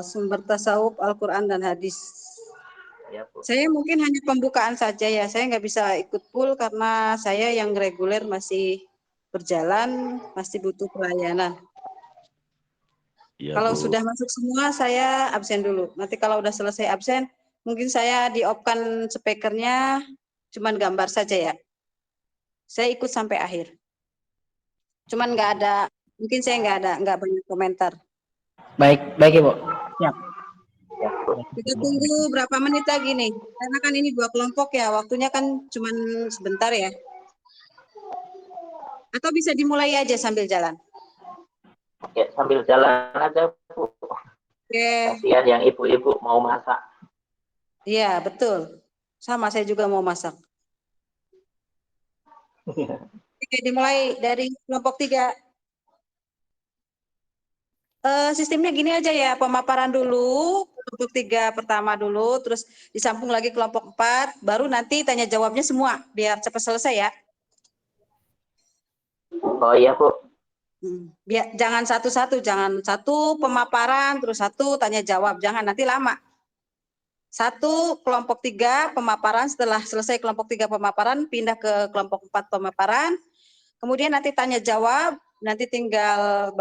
sumber tasawuf Al-Quran dan hadis. Ya, Bu. Saya mungkin hanya pembukaan saja ya, saya nggak bisa ikut full karena saya yang reguler masih berjalan, masih butuh pelayanan. Ya, Kalau Bu. sudah masuk semua, saya absen dulu. Nanti kalau udah selesai absen, mungkin saya di-off-kan speakernya, cuman gambar saja ya. Saya ikut sampai akhir. Cuman nggak ada, mungkin saya nggak banyak komentar. Baik, baik Ibu. Siap. Ya, Bu. Kita tunggu berapa menit lagi nih, karena kan ini 2 kelompok ya, waktunya kan cuman sebentar ya. Atau bisa dimulai aja sambil jalan. Ya, sambil jalan aja, Bu. Oke, Kasihan yang ibu-ibu mau masak. iya betul. Sama, saya juga mau masak. Oke, dimulai dari kelompok 3. Sistemnya gini aja ya, pemaparan dulu, kelompok 3 pertama dulu, terus disambung lagi kelompok 4, baru nanti tanya jawabnya semua, biar cepat selesai ya. Oh iya, Bu. Biar jangan satu-satu, jangan satu pemaparan, terus satu tanya jawab, jangan nanti lama. Satu kelompok 3 pemaparan, setelah selesai kelompok 3 pemaparan, pindah ke kelompok 4 pemaparan, kemudian nanti tanya jawab, nanti tinggal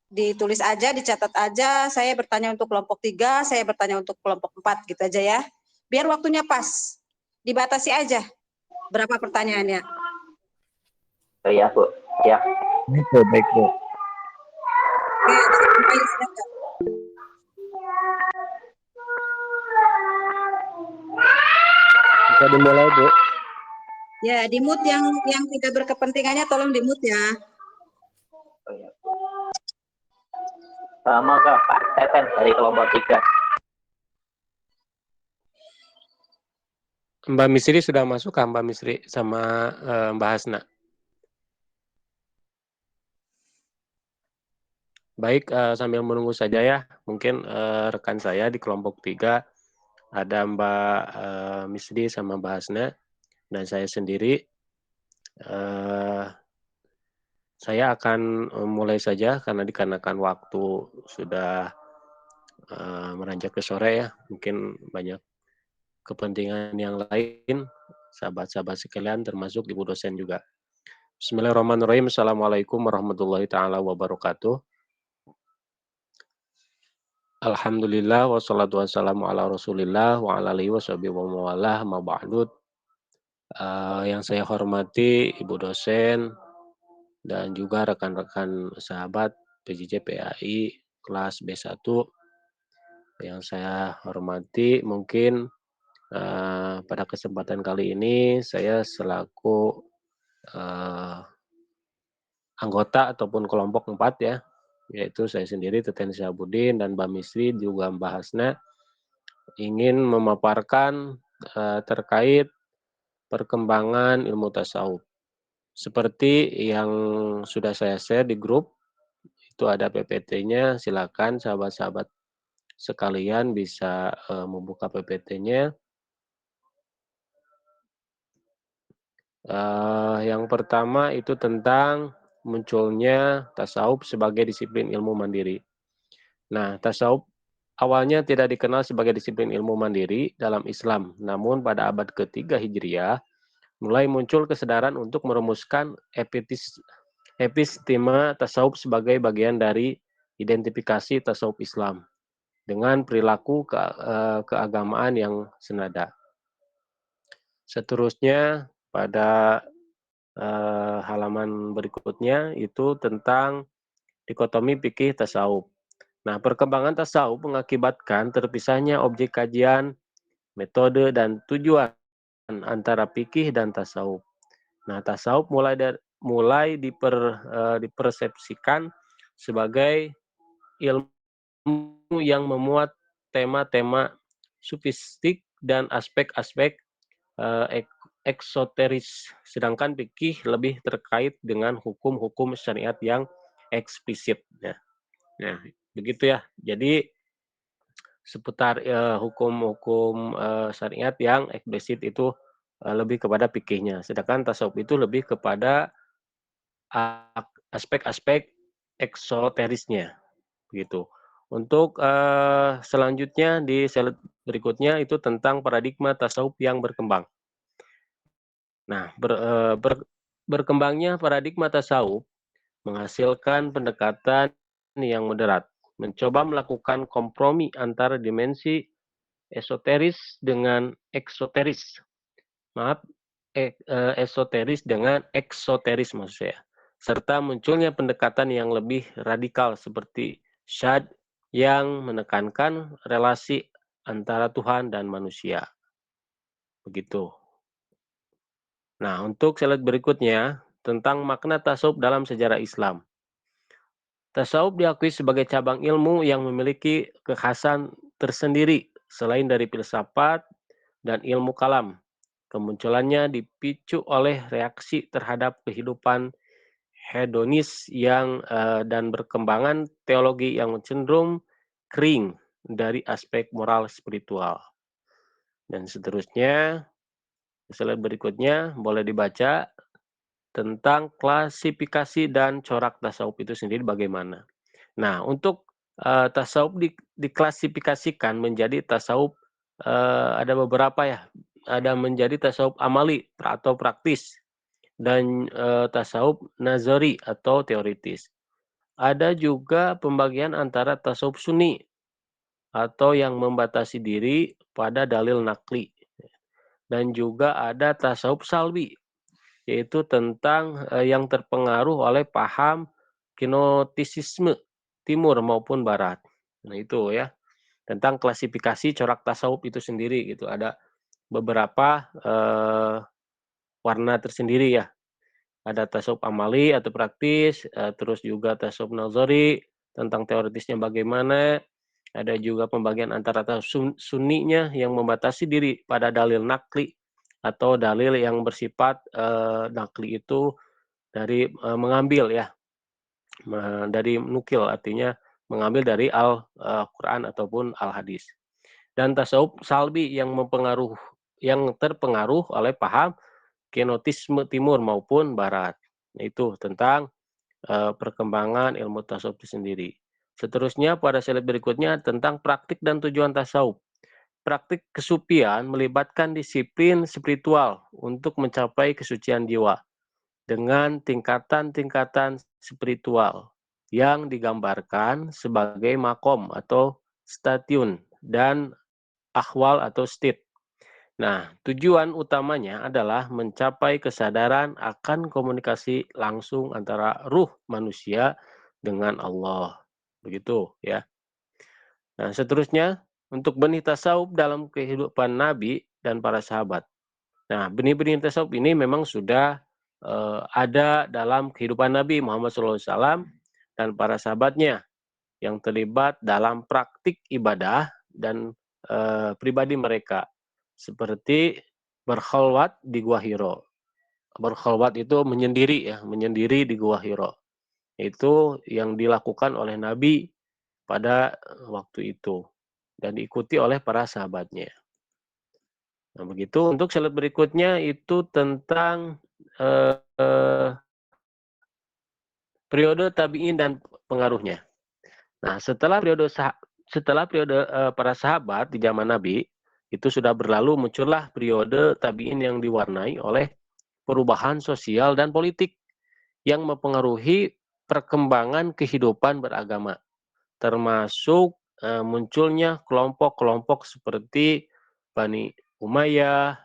ditulis aja, dicatat aja, saya bertanya untuk kelompok 3, saya bertanya untuk kelompok 4, gitu aja ya. Biar waktunya pas, dibatasi aja berapa pertanyaannya. Oh iya, Bu. Siap. Baik Bu. Oke, sampai silakan. Bisa dimulai Bu. Ya, di mute yang tidak berkepentingannya tolong di mute ya. Oh iya. Maka Pak Teten dari kelompok 3. Mbak Misri sudah masuk kan, Mbak Misri sama Mbak Hasna? Baik, sambil menunggu saja ya, mungkin rekan saya di kelompok 3 ada Mbak Misri sama Mbak Hasna dan saya sendiri. Saya akan mulai saja karena dikarenakan waktu sudah meranjak ke sore ya, mungkin banyak kepentingan yang lain, sahabat-sahabat sekalian termasuk ibu dosen juga. Bismillahirrahmanirrahim. Assalamualaikum warahmatullahi taala wabarakatuh. Alhamdulillah wassalatu wassalamu ala Rasulillah wa ala alihi washabihi wa mawalah ma ba'du. Yang saya hormati ibu dosen dan juga rekan-rekan sahabat PJJ PAI kelas B1 yang saya hormati, mungkin pada kesempatan kali ini saya selaku anggota ataupun kelompok 4 ya, yaitu saya sendiri Teten Syahbudin dan Mbak Misri juga Mbak Hasna ingin memaparkan terkait perkembangan ilmu tasawuf. Seperti yang sudah saya share di grup, itu ada PPT-nya, silakan sahabat-sahabat sekalian bisa membuka PPT-nya. Yang pertama itu tentang munculnya tasawuf sebagai disiplin ilmu mandiri. Nah, tasawuf awalnya tidak dikenal sebagai disiplin ilmu mandiri dalam Islam, namun pada abad ketiga Hijriah mulai muncul kesadaran untuk merumuskan epistema tasawuf sebagai bagian dari identifikasi tasawuf Islam dengan perilaku keagamaan yang senada. Seterusnya pada halaman berikutnya itu tentang dikotomi fikih tasawuf. Nah, perkembangan tasawuf mengakibatkan terpisahnya objek kajian, metode, dan tujuan antara fikih dan tasawuf. Nah, tasawuf mulai dipersepsikan sebagai ilmu yang memuat tema-tema sufistik dan aspek-aspek eksoteris, sedangkan fikih lebih terkait dengan hukum-hukum syariat yang eksplisit. Nah, begitu ya. Jadi seputar hukum-hukum syariat yang eksplisit itu lebih kepada fikihnya, sedangkan tasawuf itu lebih kepada aspek-aspek eksoterisnya, gitu. Untuk selanjutnya di slide berikutnya itu tentang paradigma tasawuf yang berkembang. Nah, berkembangnya paradigma tasawuf menghasilkan pendekatan yang moderat, mencoba melakukan kompromi antara dimensi esoteris dengan eksoteris. Maaf, esoteris dengan eksoteris maksud saya. Serta munculnya pendekatan yang lebih radikal seperti Syad yang menekankan relasi antara Tuhan dan manusia. Begitu. Nah, untuk slide berikutnya tentang makna tasawuf dalam sejarah Islam. Tasawuf diakui sebagai cabang ilmu yang memiliki kekhasan tersendiri selain dari filsafat dan ilmu kalam. Kemunculannya dipicu oleh reaksi terhadap kehidupan hedonis dan berkembangan teologi yang cenderung kering dari aspek moral spiritual. Dan seterusnya, slide berikutnya boleh dibaca tentang klasifikasi dan corak tasawuf itu sendiri bagaimana. Nah, untuk tasawuf diklasifikasikan menjadi tasawuf ada beberapa ya. Ada menjadi tasawuf amali atau praktis dan tasawuf nazari atau teoritis. Ada juga pembagian antara tasawuf sunni atau yang membatasi diri pada dalil nakli. Dan juga ada tasawuf salbi, yaitu tentang yang terpengaruh oleh paham kinotisisme timur maupun barat. Nah, itu ya, tentang klasifikasi corak tasawuf itu sendiri gitu. Ada beberapa warna tersendiri ya. Ada tasawuf amali atau praktis, terus juga tasawuf nazari tentang teoritisnya bagaimana. Ada juga pembagian antara tasawuf sunninya yang membatasi diri pada dalil nakli atau dalil yang bersifat nakli itu dari mengambil ya, dari nukil, artinya mengambil dari Al-Quran ataupun Al-Hadis. Dan tasawuf salbi yang terpengaruh oleh paham kenotisme timur maupun barat. Itu tentang perkembangan ilmu tasawuf itu sendiri. Seterusnya pada slide berikutnya tentang praktik dan tujuan tasawuf. Praktik kesupian melibatkan disiplin spiritual untuk mencapai kesucian jiwa dengan tingkatan-tingkatan spiritual yang digambarkan sebagai makom atau stasiun dan akhwal atau state. Nah, tujuan utamanya adalah mencapai kesadaran akan komunikasi langsung antara ruh manusia dengan Allah. Begitu ya. Nah, seterusnya untuk benih tasawuf dalam kehidupan Nabi dan para sahabat. Nah, benih-benih tasawuf ini memang sudah ada dalam kehidupan Nabi Muhammad SAW dan para sahabatnya yang terlibat dalam praktik ibadah dan pribadi mereka. Seperti berkhalwat di Gua Hiro. Berkhalwat itu menyendiri ya, menyendiri di Gua Hiro. Itu yang dilakukan oleh Nabi pada waktu itu dan diikuti oleh para sahabatnya. Nah, begitu. Untuk slide berikutnya itu tentang periode tabi'in dan pengaruhnya. Nah, setelah periode para sahabat di zaman Nabi itu sudah berlalu, muncullah periode tabi'in yang diwarnai oleh perubahan sosial dan politik yang mempengaruhi perkembangan kehidupan beragama, termasuk munculnya kelompok-kelompok seperti Bani Umayyah,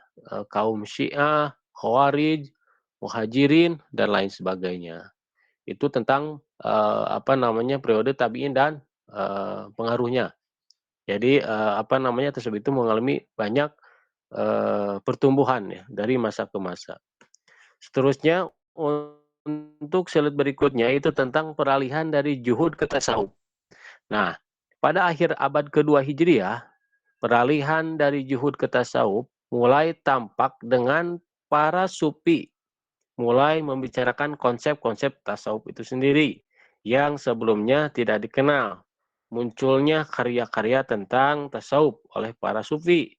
kaum Syiah, Khawarij, Muhajirin, dan lain sebagainya. Itu tentang periode tabi'in dan pengaruhnya. Jadi tersebut itu mengalami banyak pertumbuhan ya dari masa ke masa. Seterusnya untuk slide berikutnya itu tentang peralihan dari juhud ke tasawuf. Nah, pada akhir abad kedua Hijriah, peralihan dari juhud ke tasawuf mulai tampak dengan para sufi mulai membicarakan konsep-konsep tasawuf itu sendiri yang sebelumnya tidak dikenal. Munculnya karya-karya tentang tasawuf oleh para sufi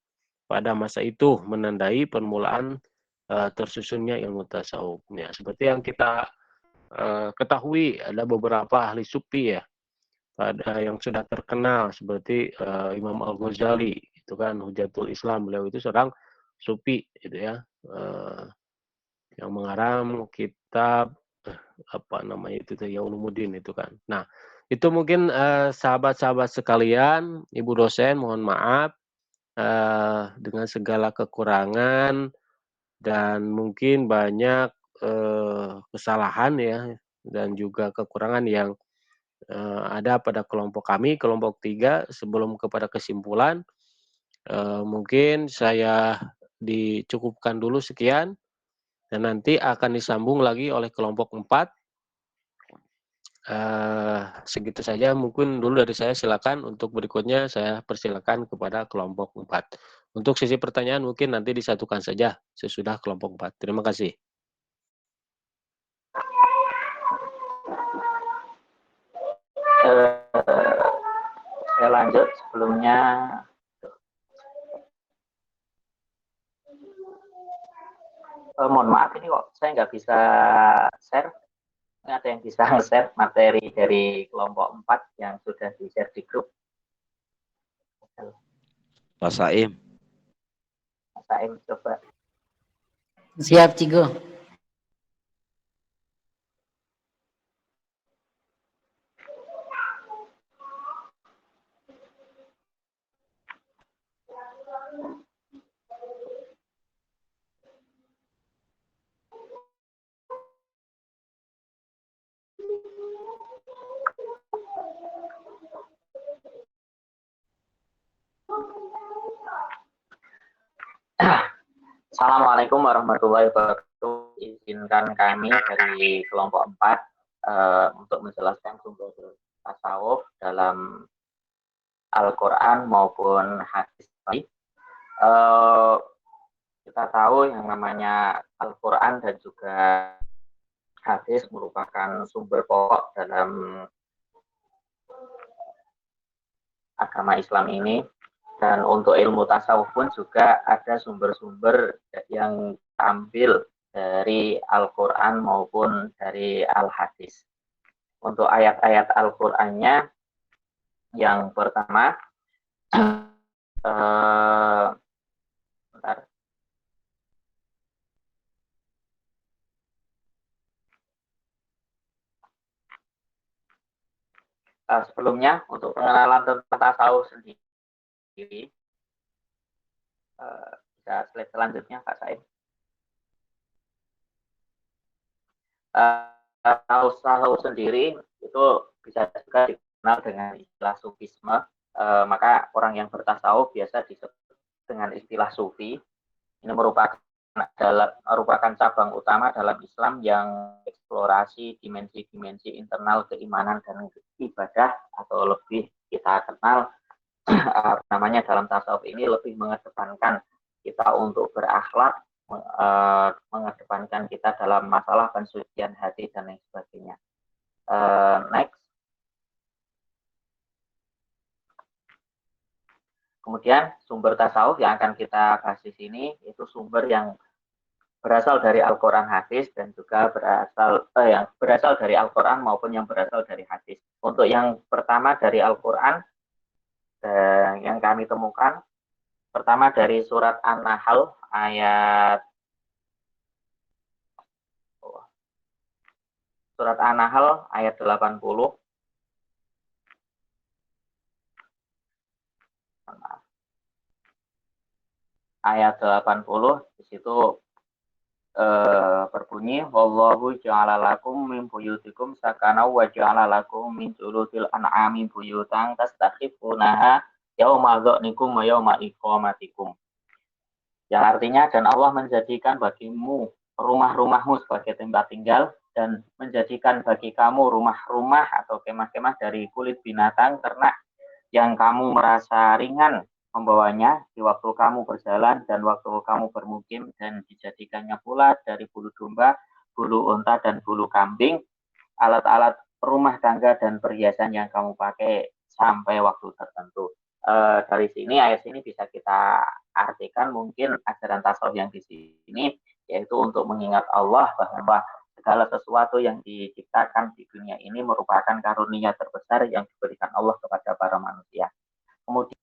pada masa itu menandai permulaan tersusunnya ilmu tasawuf. Ya, seperti yang kita ketahui ada beberapa ahli sufi ya pada yang sudah terkenal seperti Imam Al-Ghazali, itu kan Hujatul Islam, beliau itu seorang sufi gitu ya, yang mengarang kitab apa namanya itu tuh Yaulumuddin itu kan. Nah, itu mungkin sahabat-sahabat sekalian, Ibu dosen mohon maaf dengan segala kekurangan dan mungkin banyak kesalahan ya dan juga kekurangan yang ada pada kelompok kami, kelompok 3. Sebelum kepada kesimpulan, mungkin saya dicukupkan dulu sekian dan nanti akan disambung lagi oleh kelompok 4. Segitu saja mungkin dulu dari saya, silakan untuk berikutnya saya persilakan kepada kelompok 4. Untuk sesi pertanyaan mungkin nanti disatukan saja sesudah kelompok 4. Terima kasih. Saya lanjut sebelumnya. Mohon maaf ini kok saya nggak bisa share. Ada yang bisa share materi dari kelompok 4 yang sudah di-share di grup? Pak Saim. Pak Saim coba. Siap, Cigo. Assalamualaikum warahmatullahi wabarakatuh. Izinkan kami dari kelompok 4 untuk menjelaskan sumber tasawuf dalam Al-Quran maupun hadis. Kita tahu yang namanya Al-Quran dan juga hadis merupakan sumber pokok dalam agama Islam ini. Dan untuk ilmu tasawuf pun juga ada sumber-sumber yang ambil dari Al-Quran maupun dari Al-Hadis. Untuk ayat-ayat Al-Qurannya, yang pertama, bentar. Sebelumnya, untuk pengenalan tentang tasawuf sendiri, bisa slide selanjutnya Pak Said. Tasawuf sendiri itu bisa juga dikenal dengan istilah sufisme. Maka orang yang bertasawuf biasa disebut dengan istilah sufi. Ini merupakan cabang utama dalam Islam yang eksplorasi dimensi-dimensi internal keimanan dan ibadah, atau lebih kita kenal namanya dalam tasawuf ini lebih mengedepankan kita untuk berakhlak, mengedepankan kita dalam masalah pensucian hati dan lain sebagainya. Next. Kemudian sumber tasawuf yang akan kita bahas di sini itu sumber yang berasal dari Al-Quran hadis dan juga yang berasal dari Al-Quran maupun yang berasal dari hadis. Untuk yang pertama dari Al-Quran yang kami temukan, pertama dari surat An-Nahl ayat 80. Ayat 80 di situ berbunyi, wallahu ja'ala lakum min buyutikum sakana wa ja'ala lakum min juludil an'ami buyutan tastakhifunaha yauma dha'nikum wa yauma iqamatikum. Yang artinya, dan Allah menjadikan bagimu rumah-rumahmu sebagai tempat tinggal dan menjadikan bagi kamu rumah-rumah atau kemah-kemah dari kulit binatang ternak yang kamu merasa ringan membawanya di waktu kamu berjalan dan waktu kamu bermukim, dan dijadikannya pula dari bulu domba, bulu unta, dan bulu kambing, alat-alat rumah tangga dan perhiasan yang kamu pakai sampai waktu tertentu. Dari sini, ayat ini bisa kita artikan mungkin ajaran tasawuf yang di sini, yaitu untuk mengingat Allah bahwa segala sesuatu yang diciptakan di dunia ini merupakan karunia terbesar yang diberikan Allah kepada para manusia. Kemudian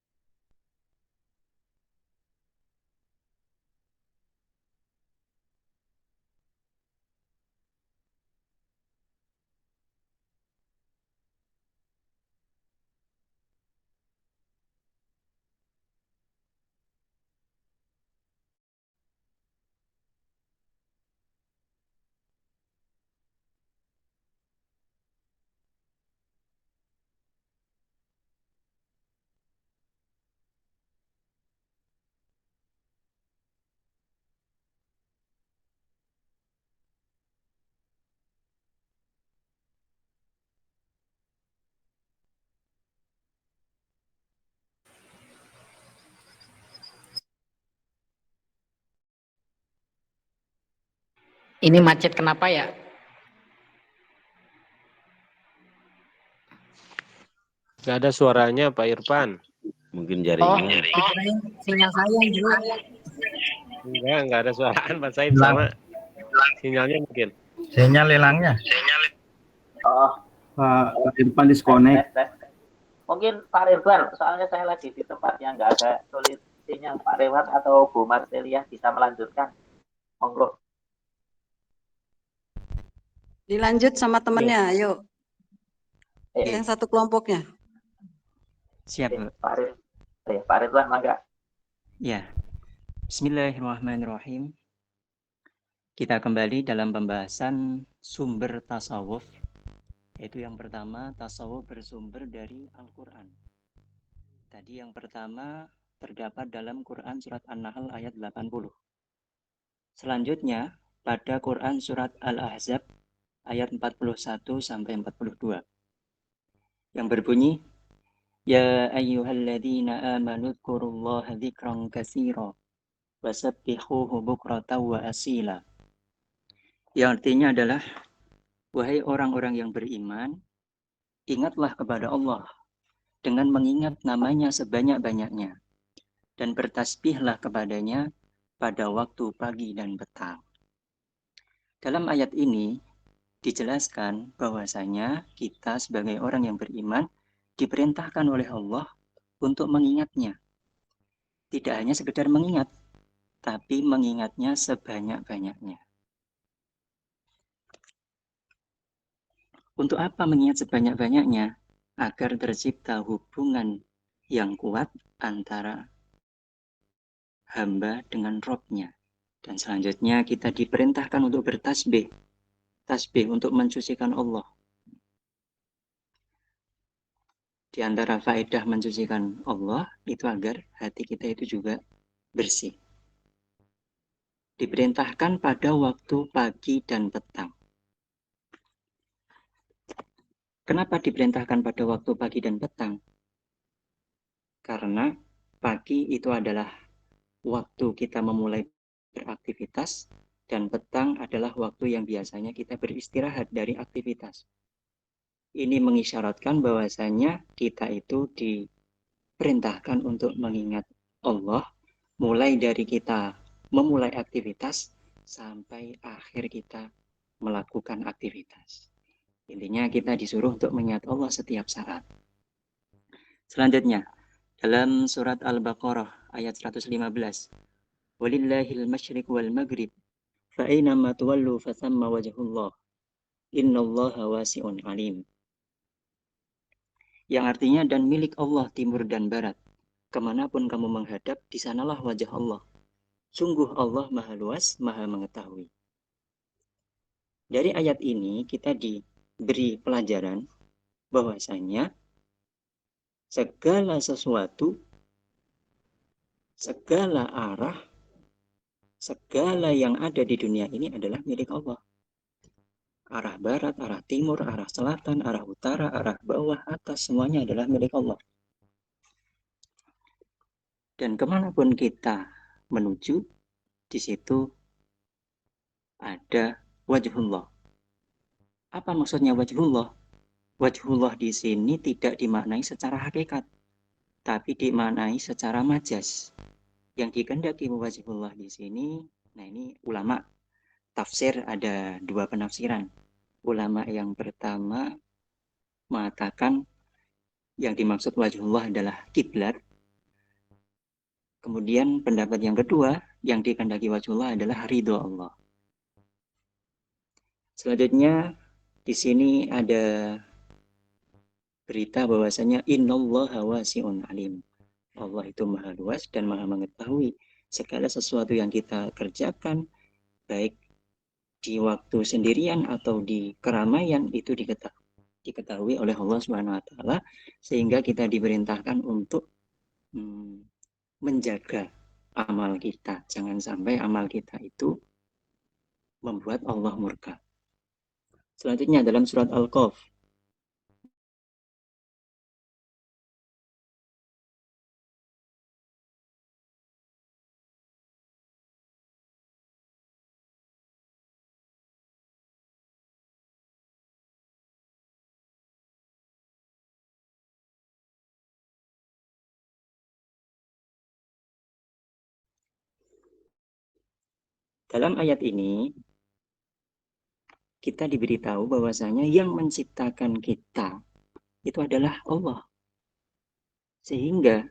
Ini macet kenapa ya? Nggak ada suaranya Pak Irfan. Mungkin Oh, jaringan. dikirain sinyal saya yang jelek. Enggak ada suaraan Pak Said sama sinyalnya mungkin. Sinyal hilangnya. oh, Pak Irfan disconnect. mungkin Pak Ridwan, soalnya saya lagi di tempat yang nggak ada sulit sinyal. Pak Ridwan atau Bu Marcelia bisa melanjutkan. Monggo. Dilanjut sama temennya, ayo. Eh, Yang satu kelompoknya. Siap, Bu. Pak Ridwan, mangga. Ya. Bismillahirrahmanirrahim. Kita kembali dalam pembahasan sumber tasawuf. Yaitu yang pertama, tasawuf bersumber dari Al-Quran. Tadi yang pertama terdapat dalam Quran surat An-Nahl ayat 80. Selanjutnya, pada Quran surat Al-Ahzab ayat 41 sampai 42. Yang berbunyi, Ya ayyuhalladzina amanu dzkurullaha dzikran katsira wasabbihuhu bukratan wa asila. Yang artinya adalah, wahai orang-orang yang beriman, ingatlah kepada Allah dengan mengingat namanya sebanyak-banyaknya dan bertasbihlah kepadanya pada waktu pagi dan petang. Dalam ayat ini dijelaskan bahwasanya kita sebagai orang yang beriman diperintahkan oleh Allah untuk mengingatnya. Tidak hanya sekedar mengingat, tapi mengingatnya sebanyak-banyaknya. Untuk apa mengingat sebanyak-banyaknya? Agar tercipta hubungan yang kuat antara hamba dengan Robnya. Dan selanjutnya kita diperintahkan untuk bertasbih. Tasbih untuk mensucikan Allah. Di antara faedah mensucikan Allah itu agar hati kita itu juga bersih. Diperintahkan pada waktu pagi dan petang. Kenapa diperintahkan pada waktu pagi dan petang? Karena pagi itu adalah waktu kita memulai beraktivitas dan petang adalah waktu yang biasanya kita beristirahat dari aktivitas. Ini mengisyaratkan bahwasanya kita itu diperintahkan untuk mengingat Allah mulai dari kita memulai aktivitas sampai akhir kita melakukan aktivitas. Intinya kita disuruh untuk mengingat Allah setiap saat. Selanjutnya, dalam surat Al-Baqarah ayat 115. Walillahil masyriq wal maghrib fa aynama tuwallu fa thamma wajhullah. Innallaha wasi'un alim. Yang artinya, dan milik Allah timur dan barat. Kemanapun kamu menghadap, di sanalah wajah Allah. Sungguh Allah maha luas, maha mengetahui. Dari ayat ini kita diberi pelajaran bahwasanya segala sesuatu, segala arah, segala yang ada di dunia ini adalah milik Allah. Arah barat, arah timur, arah selatan, arah utara, arah bawah, atas, semuanya adalah milik Allah. Dan kemanapun kita menuju, di situ ada wajhullah. Apa maksudnya wajhullah? Wajhullah di sini tidak dimaknai secara hakikat, tapi dimaknai secara majas. Yang dikehendaki wajhullah di sini, nah ini ulama tafsir ada dua penafsiran. Ulama yang pertama mengatakan yang dimaksud wajhullah adalah kiblat. Kemudian pendapat yang kedua, yang dikehendaki wajhullah adalah ridho Allah. Selanjutnya di sini ada berita bahwasanya innallaha wasi'un alim. Allah itu maha luas dan maha mengetahui segala sesuatu yang kita kerjakan, baik di waktu sendirian atau di keramaian, itu diketahui oleh Allah Subhanahu wa taala, sehingga kita diperintahkan untuk menjaga amal kita. Jangan sampai amal kita itu membuat Allah murka. Selanjutnya dalam surat Al-Qaf dalam ayat ini kita diberitahu bahwasanya yang menciptakan kita itu adalah Allah. Sehingga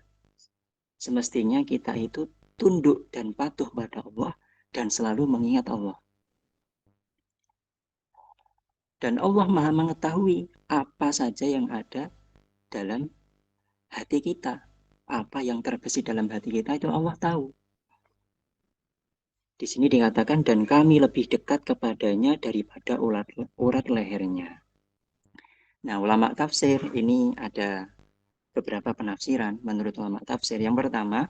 semestinya kita itu tunduk dan patuh pada Allah dan selalu mengingat Allah. Dan Allah maha mengetahui apa saja yang ada dalam hati kita. Apa yang terbesit dalam hati kita itu Allah tahu. Di sini dikatakan, dan kami lebih dekat kepadanya daripada urat lehernya. Nah, ulama tafsir ini ada beberapa penafsiran menurut ulama tafsir. Yang pertama,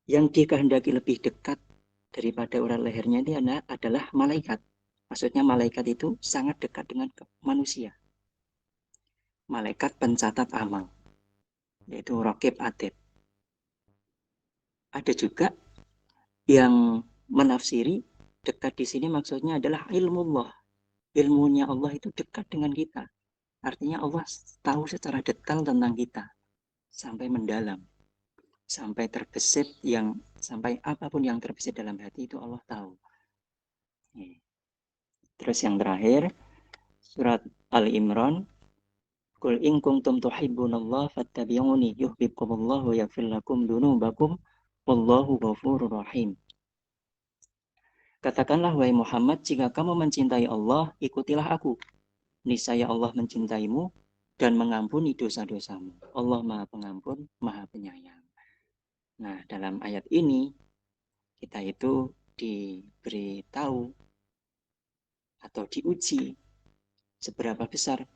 yang dikehendaki lebih dekat daripada urat lehernya ini adalah malaikat. Maksudnya malaikat itu sangat dekat dengan manusia. Malaikat pencatat amal, yaitu Raqib Atid. Ada juga yang menafsiri dekat di sini maksudnya adalah ilmullah. Ilmunya Allah itu dekat dengan kita. Artinya Allah tahu secara detail tentang kita. Sampai mendalam. Sampai terbesit, sampai apapun yang terbesit dalam hati itu Allah tahu. Terus yang terakhir, surat Al-Imran. Qul in kuntum tuhibbunallaha fattabi'uni yuhibbukumullahu wa yaghfir lakum dzunubakum wallahu ghafurur rahim. Katakanlah wahai Muhammad, jika kamu mencintai Allah, ikutilah aku. Niscaya Allah mencintaimu dan mengampuni dosa-dosamu. Allah Maha Pengampun, Maha Penyayang. Nah, dalam ayat ini kita itu diberitahu atau diuji seberapa besar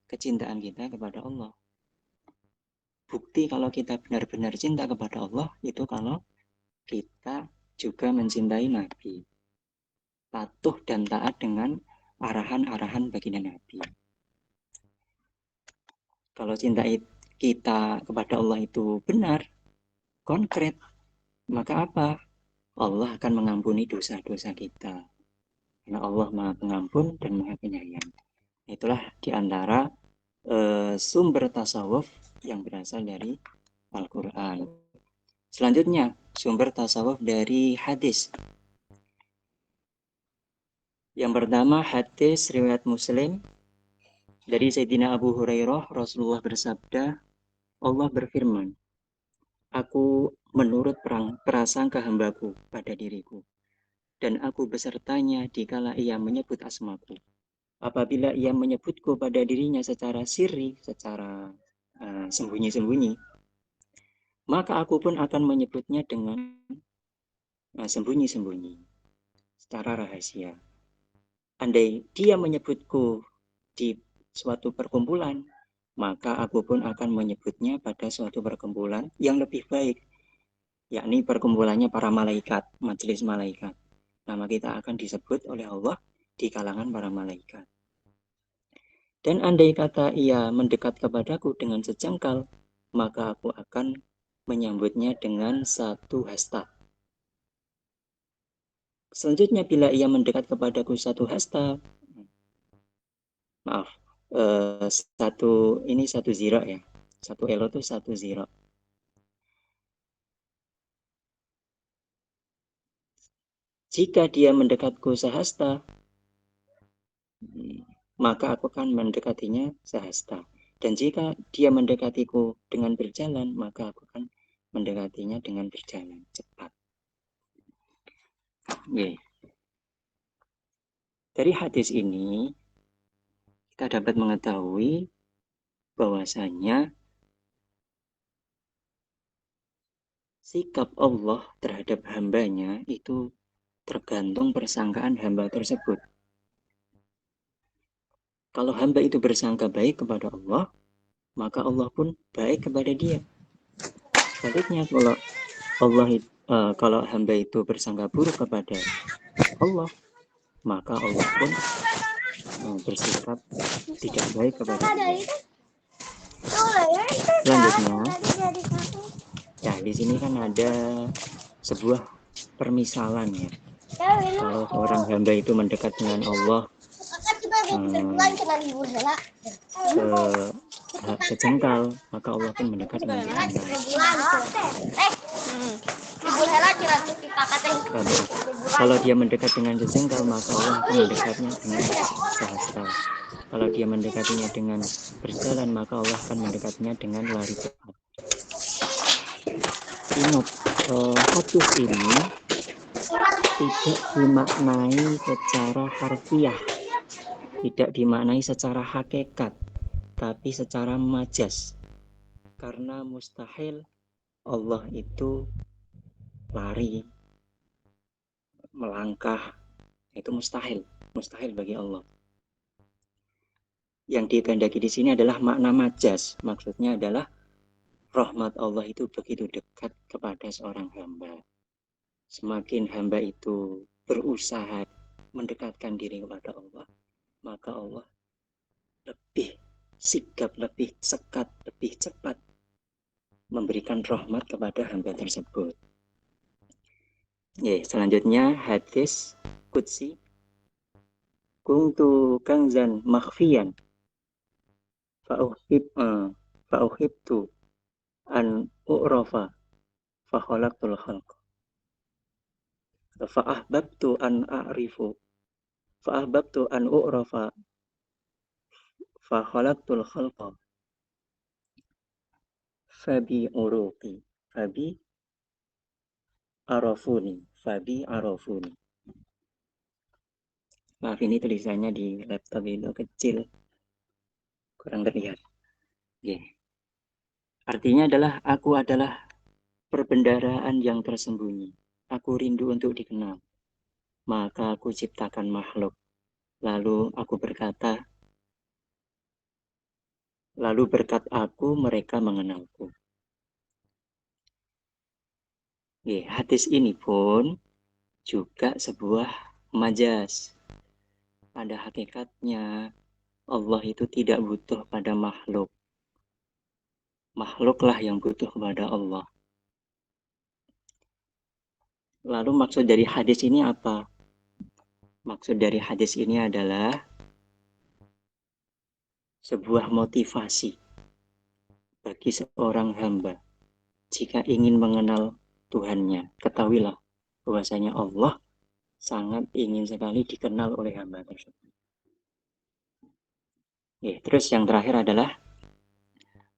kecintaan kita kepada Allah. Bukti kalau kita benar-benar cinta kepada Allah itu kalau kita juga mencintai Nabi. Patuh dan taat dengan arahan-arahan baginda Nabi. Kalau cinta kita kepada Allah itu benar, konkret, maka apa? Allah akan mengampuni dosa-dosa kita. Karena Allah Maha Pengampun dan Maha Penyayang. Itulah diantara sumber tasawuf yang berasal dari Al-Quran. Selanjutnya, sumber tasawuf dari hadis. Yang pertama, hadis riwayat Muslim dari Sayyidina Abu Hurairah. Rasulullah bersabda, Allah berfirman, aku menurut prasangka hambaku pada diriku, dan aku besertanya dikala ia menyebut asmaku. Apabila ia menyebutku pada dirinya secara sirri, secara sembunyi-sembunyi, maka aku pun akan menyebutnya dengan sembunyi-sembunyi, secara rahasia. Andai dia menyebutku di suatu perkumpulan, maka aku pun akan menyebutnya pada suatu perkumpulan yang lebih baik, yakni perkumpulannya para malaikat, majelis malaikat. Nama kita akan disebut oleh Allah di kalangan para malaikat. Dan andai kata ia mendekat kepadaku dengan sejengkal, maka aku akan menyambutnya dengan satu hasta. Selanjutnya, bila ia mendekat kepadaku satu hasta, satu ziro ya, satu elo itu satu ziro. Jika dia mendekatku sehasta, maka aku akan mendekatinya sehasta. Dan jika dia mendekatiku dengan berjalan, maka aku akan mendekatinya dengan berjalan cepat. Oke. Dari hadis ini, kita dapat mengetahui bahwasanya sikap Allah terhadap hambanya itu tergantung persangkaan hamba tersebut. Kalau hamba itu bersangka baik kepada Allah, maka Allah pun baik kepada dia. Sebaliknya kalau hamba itu bersangka buruk kepada Allah, maka Allah pun bersikap tidak baik kepada dia. Selanjutnya, ya di sini kan ada sebuah permisalan ya. Kalau seorang hamba itu mendekat dengan Allah sejengkal, maka Allah pun mendekat dengan sejengkal. Kalau dia mendekat dengan sejengkal, maka Allah akan mendekatnya dengan sehasta. Kalau dia mendekatinya dengan berjalan, maka Allah akan mendekatinya dengan lari cepat. Ingat, hadis ini tidak dimaknai secara harfiah, tidak dimaknai secara hakikat, tapi secara majas. Karena mustahil Allah itu lari, melangkah, itu mustahil bagi Allah. Yang ditandai di sini adalah makna majas, maksudnya adalah rahmat Allah itu begitu dekat kepada seorang hamba. Semakin hamba itu berusaha mendekatkan diri kepada Allah, maka Allah lebih sigap, lebih sekat, lebih cepat memberikan rahmat kepada hamba tersebut. Selanjutnya hadis qudsi, kuntu kanzan makhfiyan fa'uhibtu an u'rafa fa khalaqtul khalq fa ahbabtu an a'rifu fa ahbabtu an u'rafa fa khalaqtul khalqa fabi uruqi fabi arafuni. Maaf, ini tulisannya di laptop itu kecil, kurang terlihat. Artinya adalah aku adalah perbendaharaan yang tersembunyi. Aku rindu untuk dikenal. Maka aku ciptakan makhluk. Lalu aku berkata, lalu berkat aku mereka mengenalku. Hadis ini pun juga sebuah majas. Pada hakikatnya Allah itu tidak butuh pada makhluk. Makhluklah yang butuh kepada Allah. Lalu maksud dari hadis ini apa? Maksud dari hadis ini adalah sebuah motivasi bagi seorang hamba. Jika ingin mengenal Tuhannya, ketahuilah bahwasanya Allah sangat ingin sekali dikenal oleh hamba tersebut. Terus yang terakhir adalah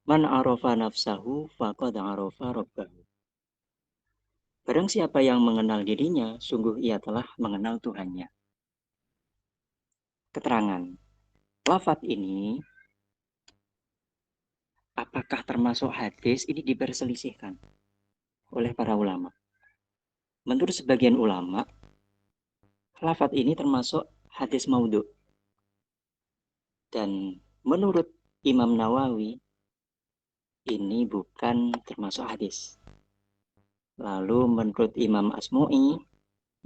man arafa nafsahu faqad arafa rabbahu. Barang siapa yang mengenal dirinya, sungguh ia telah mengenal Tuhannya. Keterangan lafaz ini apakah termasuk hadis, ini diperselisihkan oleh para ulama. Menurut sebagian ulama, lafaz ini termasuk hadis maudhu. Dan menurut Imam Nawawi, ini bukan termasuk hadis. Lalu menurut Imam Asmu'i,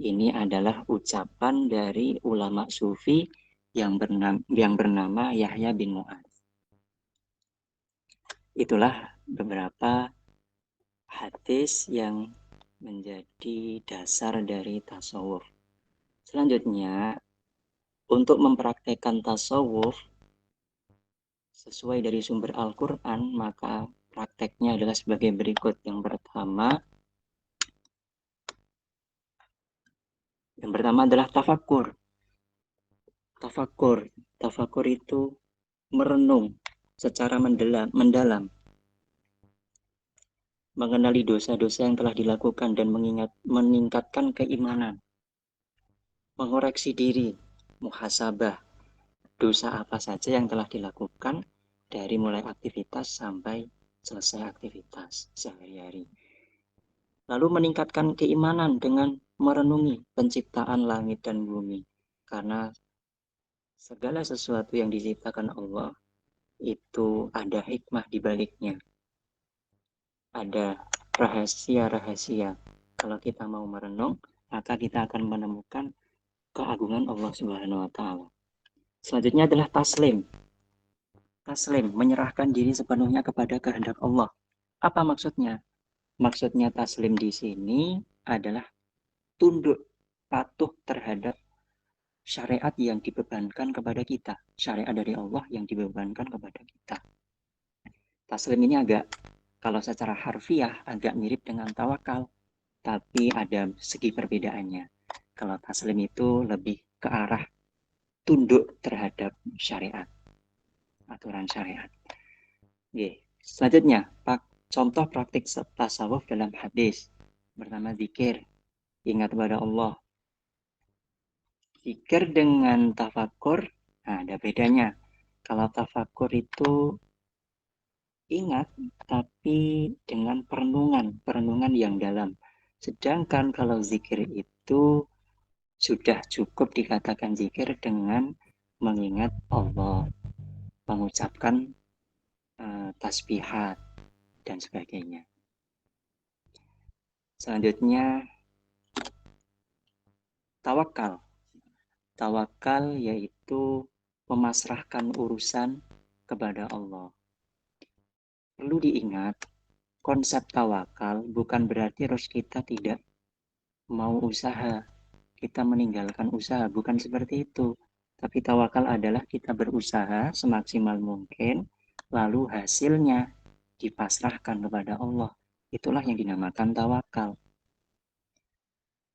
ini adalah ucapan dari ulama sufi yang bernama Yahya bin Mu'adz. Itulah beberapa hadis yang menjadi dasar dari tasawuf. Selanjutnya, untuk mempraktekkan tasawuf sesuai dari sumber Al-Quran, maka prakteknya adalah sebagai berikut. Yang pertama, Yang pertama adalah tafakur. Tafakur itu merenung secara mendalam, mengenali dosa-dosa yang telah dilakukan dan meningkatkan keimanan, mengoreksi diri, muhasabah, dosa apa saja yang telah dilakukan dari mulai aktivitas sampai selesai aktivitas sehari-hari. Lalu meningkatkan keimanan dengan merenungi penciptaan langit dan bumi. Karena segala sesuatu yang diciptakan Allah itu ada hikmah di baliknya. Ada rahasia-rahasia. Kalau kita mau merenung, maka kita akan menemukan keagungan Allah Subhanahu wa taala. Selanjutnya adalah taslim. Taslim, menyerahkan diri sepenuhnya kepada kehendak Allah. Apa maksudnya? Maksudnya taslim di sini adalah tunduk, patuh terhadap syariat yang dibebankan kepada kita. Syariat dari Allah yang dibebankan kepada kita. Taslim ini kalau secara harfiah agak mirip dengan tawakal, tapi ada segi perbedaannya. Kalau taslim itu lebih ke arah tunduk terhadap syariat, aturan syariat. Oke. Selanjutnya, contoh praktik tasawuf dalam hadis. Pertama, zikir, ingat kepada Allah. Zikir dengan tafakur, nah ada bedanya. Kalau tafakur itu ingat, tapi dengan perenungan yang dalam. Sedangkan kalau zikir itu sudah cukup dikatakan zikir dengan mengingat Allah, mengucapkan tasbihat, dan sebagainya. Selanjutnya, tawakal. Tawakal yaitu memasrahkan urusan kepada Allah. Perlu diingat, konsep tawakal bukan berarti harus kita tidak mau usaha, kita meninggalkan usaha, bukan seperti itu. Tapi tawakal adalah kita berusaha semaksimal mungkin, lalu hasilnya dipasrahkan kepada Allah. Itulah yang dinamakan tawakal.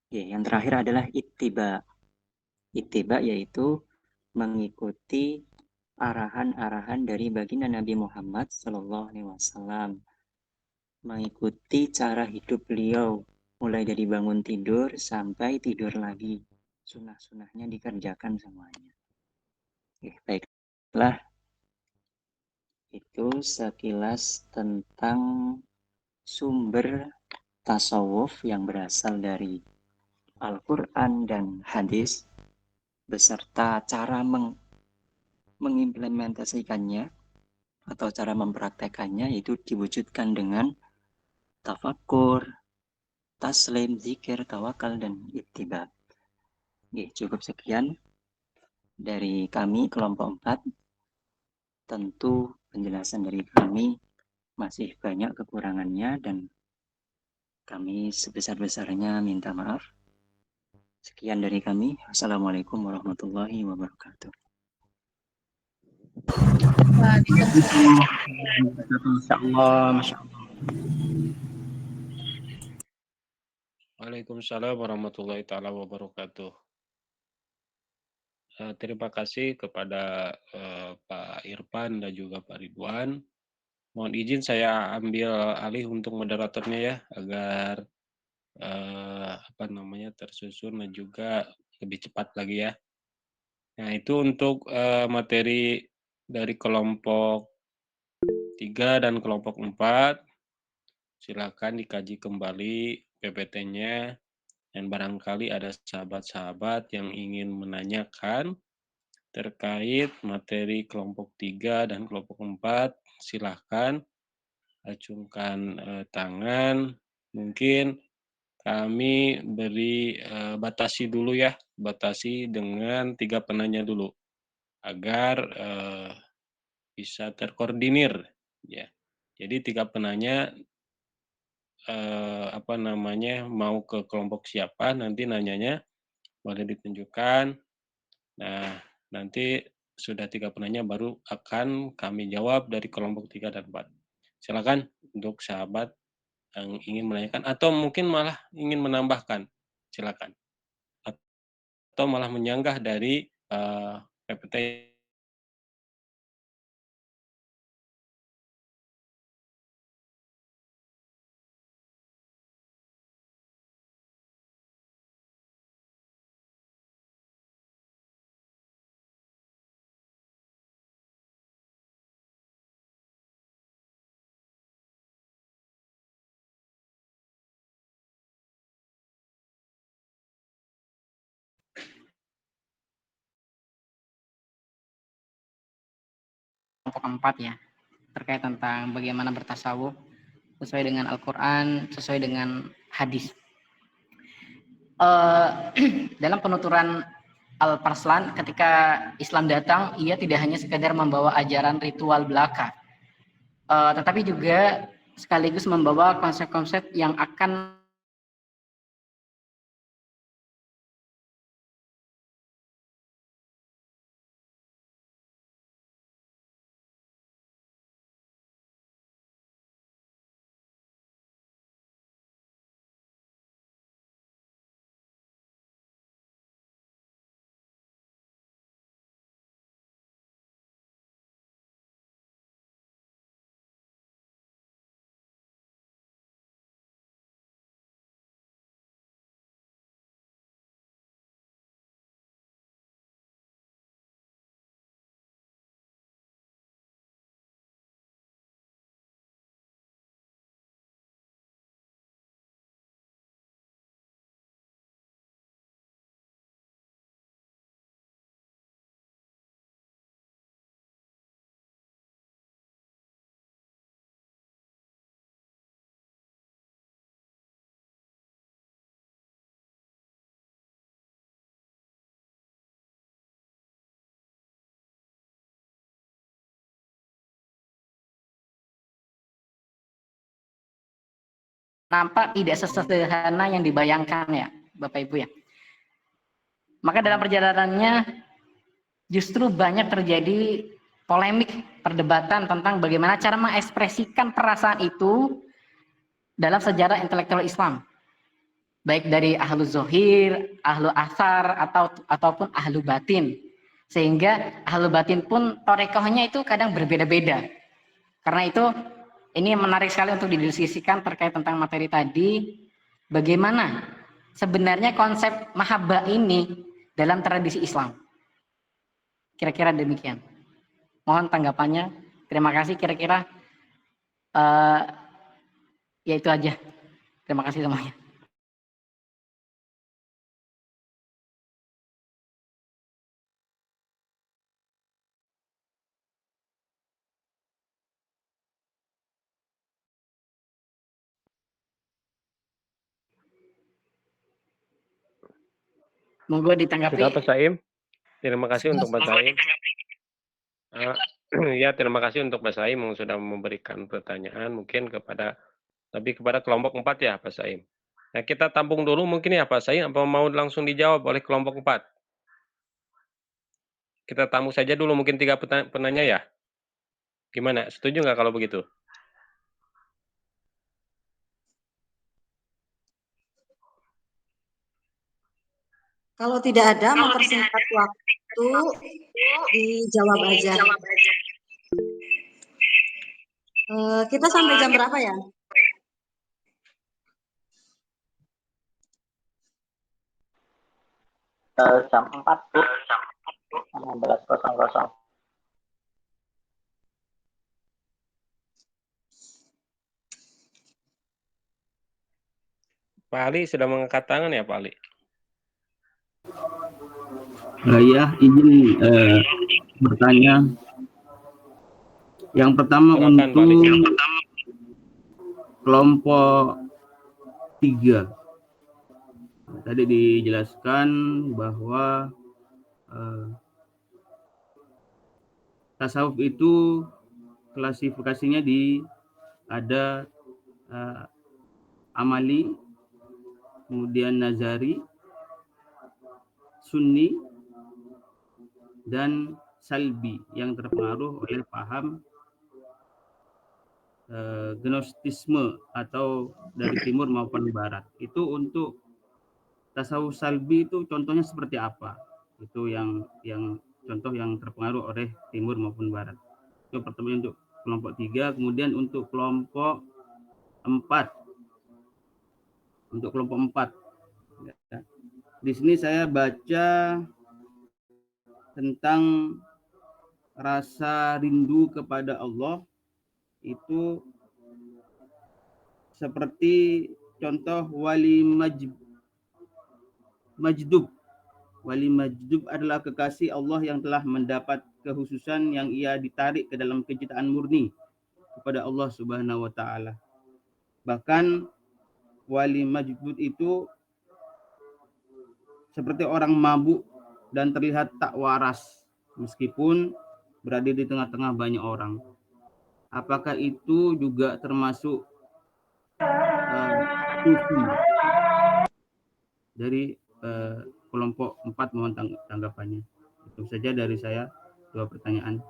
Ya, yang terakhir adalah ittiba. Ittiba yaitu mengikuti arahan-arahan dari baginda Nabi Muhammad SAW, mengikuti cara hidup beliau mulai dari bangun tidur sampai tidur lagi, sunnah-sunnahnya dikerjakan semuanya. Oke, baiklah, itu sekilas tentang sumber tasawuf yang berasal dari Al-Quran dan hadis beserta cara mengimplementasikannya atau cara mempraktekannya, yaitu diwujudkan dengan tafakur, taslim, zikir, tawakal, dan ittiba. Oke, cukup sekian dari kami kelompok 4. Tentu penjelasan dari kami masih banyak kekurangannya dan kami sebesar-besarnya minta maaf. Sekian dari kami. Assalamualaikum warahmatullahi wabarakatuh. Masya Allah. Waalaikumsalam warahmatullahi taala wabarakatuh. Terima kasih kepada Pak Irfan dan juga Pak Ridwan. Mohon izin saya ambil alih untuk moderatornya ya, agar tersusun dan juga lebih cepat lagi ya. Nah, itu untuk materi dari kelompok 3 dan kelompok 4. Silakan dikaji kembali PPT-nya, dan barangkali ada sahabat-sahabat yang ingin menanyakan terkait materi kelompok 3 dan kelompok 4, silahkan acungkan tangan. Mungkin kami beri batasi dulu ya, batasi dengan 3 penanya dulu agar bisa terkoordinir ya. Jadi 3 penanya mau ke kelompok siapa, nanti nanyanya boleh ditunjukkan. Nah, nanti sudah 3 penanya baru akan kami jawab dari kelompok 3 dan 4. Silakan untuk sahabat yang ingin menanyakan atau mungkin malah ingin menambahkan, silakan. atau malah menyanggah dari PPT kelompok 4 ya, terkait tentang bagaimana bertasawuf sesuai dengan Al-Quran, sesuai dengan hadis. Dalam penuturan Al-Farslan, ketika Islam datang, ia tidak hanya sekedar membawa ajaran ritual belaka, tetapi juga sekaligus membawa konsep-konsep yang akan nampak tidak sesederhana yang dibayangkan ya, Bapak Ibu ya. Maka dalam perjalanannya justru banyak terjadi polemik, perdebatan tentang bagaimana cara mengekspresikan perasaan itu dalam sejarah intelektual Islam, baik dari ahlu zohir, ahlu asar, ataupun ahlu batin. Sehingga ahlu batin pun torekohnya itu kadang berbeda-beda. Karena itu ini menarik sekali untuk didiskusikan terkait tentang materi tadi, bagaimana sebenarnya konsep mahabbah ini dalam tradisi Islam. Kira-kira demikian. Mohon tanggapannya. Terima kasih. Kira-kira ya itu aja. Terima kasih semuanya. Monggo ditanggapi. Sudah Pak Saim. Terima kasih untuk Pak Saim. Ya, terima kasih untuk Pak Saim yang sudah memberikan pertanyaan mungkin kepada kelompok 4 ya Pak Saim. Nah, kita tampung dulu mungkin ya Pak Saim, apa mau langsung dijawab oleh kelompok 4? Kita tamu saja dulu mungkin 3 penanya ya. Gimana? Setuju nggak kalau begitu? Kalau tidak ada, mempersingkat waktu, dijawab aja. Kita sampai jam berapa ya? Jam 4, Bu. 16.00. Pak Ali sudah mengangkat tangan ya Pak Ali? Ya, izin bertanya. Yang pertama Silakan, Pak Ali. untuk kelompok 3. Tadi dijelaskan bahwa tasawuf itu klasifikasinya ada amali, kemudian nazari, sunni, dan salbi yang terpengaruh oleh paham gnostisme atau dari timur maupun barat. Itu untuk tasawuf salbi itu contohnya seperti apa? Itu yang contoh yang terpengaruh oleh timur maupun barat. Itu pertama untuk kelompok 3, kemudian untuk kelompok 4. Untuk kelompok 4. Ya. Di sini saya baca tentang rasa rindu kepada Allah itu seperti contoh wali majdub. Wali majdub adalah kekasih Allah yang telah mendapat kekhususan yang ia ditarik ke dalam kecintaan murni kepada Allah Subhanahu wa taala. Bahkan wali majdub itu seperti orang mabuk dan terlihat tak waras meskipun berada di tengah-tengah banyak orang. Apakah itu juga termasuk sufi? Dari kelompok 4 mohon tanggapannya. Itu saja dari saya, 2 pertanyaan.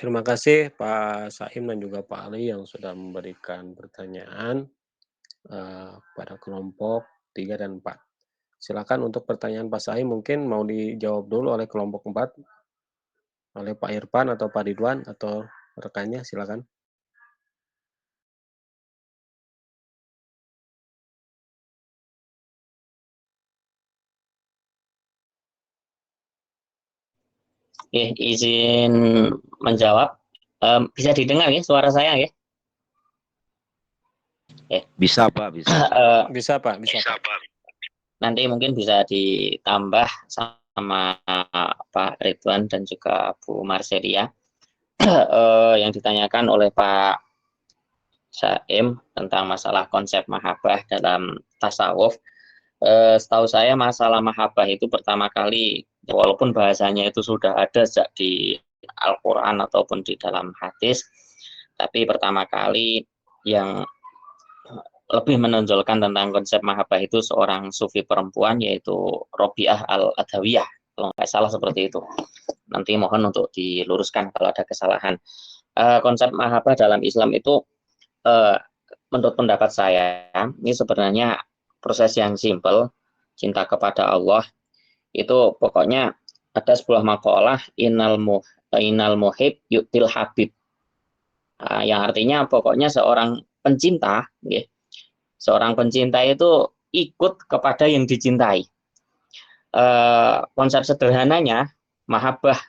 Terima kasih Pak Saim dan juga Pak Ali yang sudah memberikan pertanyaan pada kelompok 3 dan 4. Silakan untuk pertanyaan Pak Saim mungkin mau dijawab dulu oleh kelompok 4 oleh Pak Irfan atau Pak Ridwan atau rekannya, silakan. Oke, izin menjawab. Bisa didengar ya suara saya ya? Bisa Pak, bisa. Bisa Pak, bisa Pak. Nanti mungkin bisa ditambah sama Pak Ridwan dan juga Bu Marcelia yang ditanyakan oleh Pak Saim tentang masalah konsep mahabbah dalam tasawuf. Setahu saya masalah mahabbah itu pertama kali, walaupun bahasanya itu sudah ada sejak di Al-Quran ataupun di dalam hadis, tapi pertama kali yang lebih menonjolkan tentang konsep mahabbah itu seorang sufi perempuan, yaitu Robiah Al-Adawiyah, kalau nggak salah seperti itu. Nanti mohon untuk diluruskan kalau ada kesalahan. Konsep mahabbah dalam Islam itu menurut pendapat saya ini sebenarnya proses yang simpel. Cinta kepada Allah itu pokoknya ada sebuah maqalah innal muhib yu'til habib, yang artinya pokoknya seorang pencinta itu ikut kepada yang dicintai. Konsep sederhananya mahabbah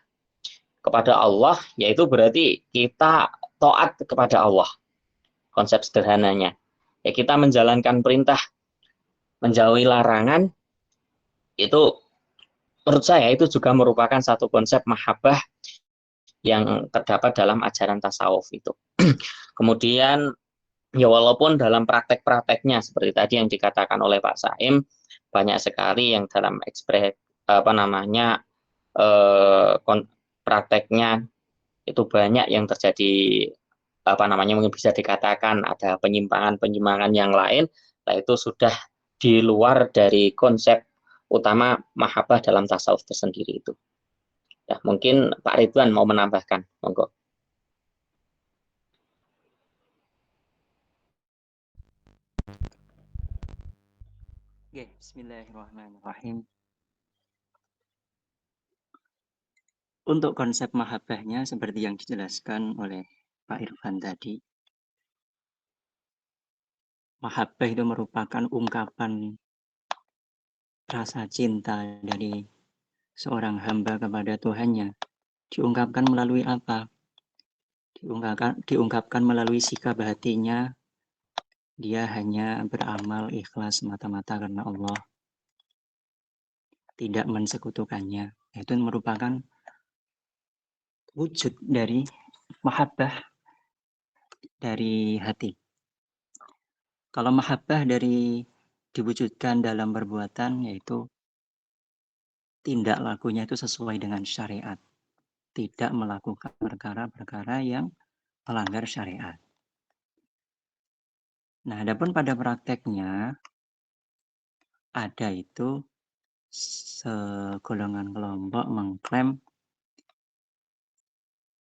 kepada Allah yaitu berarti kita taat kepada Allah. Konsep sederhananya ya kita menjalankan perintah, menjauhi larangan. Itu menurut saya itu juga merupakan satu konsep mahabbah yang terdapat dalam ajaran tasawuf itu. Kemudian ya walaupun dalam praktek-prakteknya seperti tadi yang dikatakan oleh Pak Saim, banyak sekali yang dalam prakteknya itu banyak yang terjadi mungkin bisa dikatakan ada penyimpangan yang lain. Nah itu sudah di luar dari konsep utama mahabbah dalam tasawuf tersendiri itu. Ya, mungkin Pak Ridwan mau menambahkan, monggo. Oke, bismillahirrahmanirrahim. Untuk konsep mahabbahnya seperti yang dijelaskan oleh Pak Irfan tadi, mahabbah itu merupakan ungkapan rasa cinta dari seorang hamba kepada Tuhannya. Diungkapkan melalui apa? Diungkapkan melalui sikap hatinya. Dia hanya beramal ikhlas mata-mata karena Allah, tidak mensekutukannya. Itu merupakan wujud dari mahabbah dari hati. Kalau mahabbah dari diwujudkan dalam perbuatan, yaitu tindak lakunya itu sesuai dengan syariat, tidak melakukan perkara-perkara yang melanggar syariat. Nah, adapun pada prakteknya ada itu segolongan kelompok mengklaim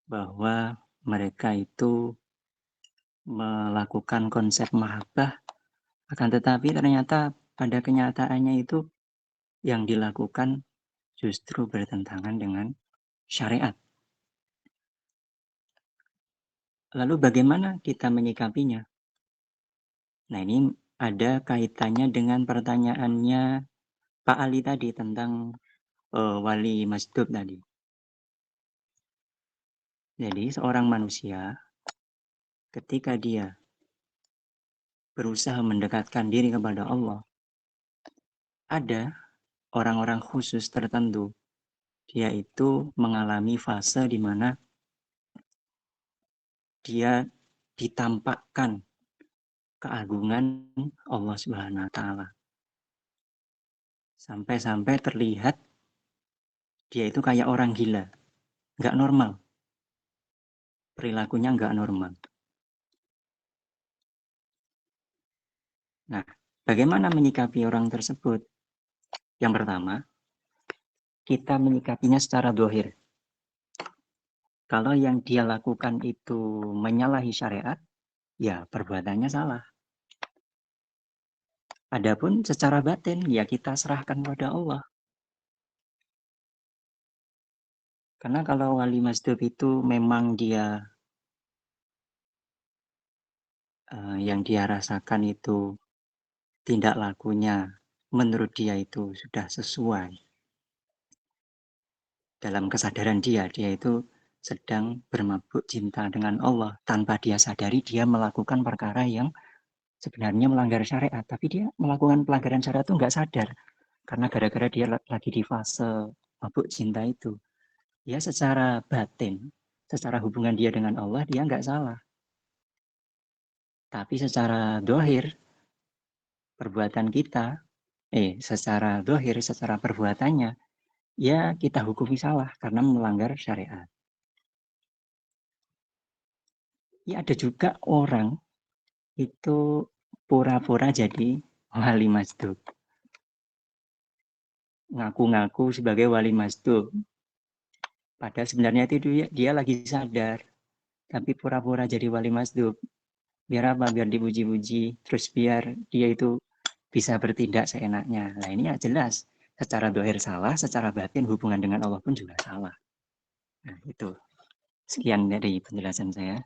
bahwa mereka itu melakukan konsep mahabbah, akan tetapi ternyata pada kenyataannya itu yang dilakukan justru bertentangan dengan syariat. Lalu bagaimana kita menyikapinya? Nah, ini ada kaitannya dengan pertanyaannya Pak Ali tadi tentang wali masjid tadi. Jadi seorang manusia ketika dia berusaha mendekatkan diri kepada Allah, ada orang-orang khusus tertentu. Dia itu mengalami fase di mana dia ditampakkan keagungan Allah Subhanahu wa taala. Sampai-sampai terlihat dia itu kayak orang gila, nggak normal. Perilakunya nggak normal. Nah, bagaimana menyikapi orang tersebut? Yang pertama, kita menyikapinya secara dohir. Kalau yang dia lakukan itu menyalahi syariat, ya perbuatannya salah. Adapun secara batin, ya kita serahkan pada Allah. Karena kalau wali masjid itu memang dia yang dia rasakan itu tindak lakunya menurut dia itu sudah sesuai dalam kesadaran dia itu sedang bermabuk cinta dengan Allah tanpa dia sadari dia melakukan perkara yang sebenarnya melanggar syariat, tapi dia melakukan pelanggaran syariat itu nggak sadar karena gara-gara dia lagi di fase mabuk cinta itu. Ya secara batin, secara hubungan dia dengan Allah dia nggak salah, tapi secara dohir perbuatan kita, secara dohir, secara perbuatannya, ya kita hukumi salah karena melanggar syariat. Ya ada juga orang itu pura-pura jadi wali masjid. Ngaku-ngaku sebagai wali masjid. Padahal sebenarnya itu dia lagi sadar. Tapi pura-pura jadi wali masjid. Biar apa? Biar dipuji-puji. Terus biar dia itu bisa bertindak seenaknya. Nah ini ya jelas. Secara dohir salah, secara batin hubungan dengan Allah pun juga salah. Nah itu. Sekian dari penjelasan saya.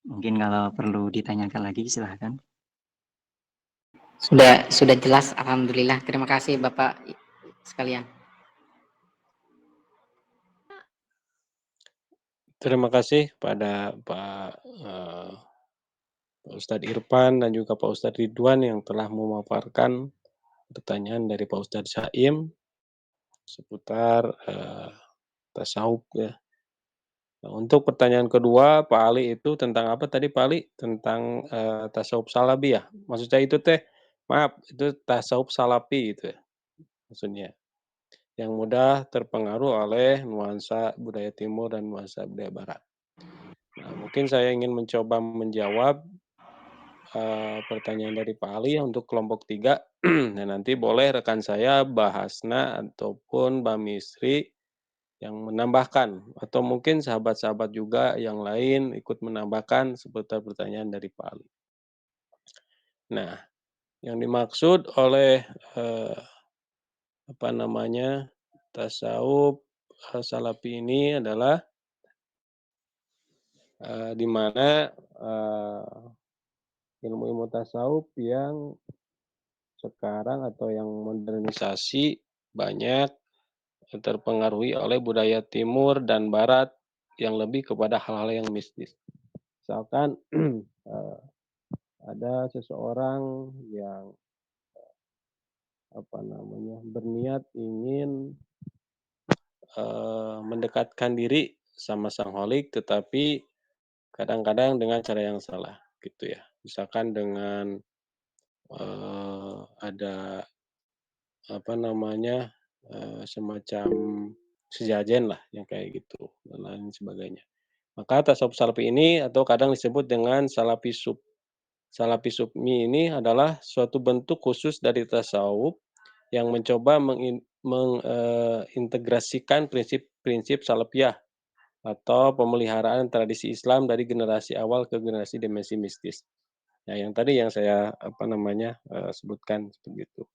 Mungkin kalau perlu ditanyakan lagi silahkan. Sudah jelas, alhamdulillah. Terima kasih Bapak sekalian. Terima kasih pada Pak Ustadz Irfan dan juga Pak Ustadz Ridwan yang telah memaparkan pertanyaan dari Pak Ustadz Saim seputar tasawuf ya. Nah, untuk pertanyaan kedua Pak Ali itu tentang apa tadi Pak Ali? Tentang tasawuf salafi ya? Maksud saya itu maaf itu tasawuf salafi itu ya maksudnya. Yang mudah terpengaruh oleh nuansa budaya timur dan nuansa budaya barat. Nah, mungkin saya ingin mencoba menjawab pertanyaan dari Pak Ali untuk kelompok 3. Nah, nanti boleh rekan saya Bahasna ataupun Mbak Misri yang menambahkan atau mungkin sahabat-sahabat juga yang lain ikut menambahkan seputar pertanyaan dari Pak Ali. Nah, yang dimaksud oleh tasawuf salafi ini adalah di mana ilmu-ilmu tasawuf yang sekarang atau yang modernisasi banyak terpengaruhi oleh budaya timur dan barat yang lebih kepada hal-hal yang mistis. Misalkan ada seseorang yang berniat ingin mendekatkan diri sama sang holik, tetapi kadang-kadang dengan cara yang salah, gitu ya. Misalkan dengan ada semacam sejajen lah yang kayak gitu dan lain sebagainya. Maka tasawuf salafi ini atau kadang disebut dengan salafi sub. Salafi Sufmi ini adalah suatu bentuk khusus dari tasawuf yang mencoba mengintegrasikan prinsip-prinsip salafiyah atau pemeliharaan tradisi Islam dari generasi awal ke generasi dimensi mistis. Nah, yang tadi yang saya sebutkan seperti itu.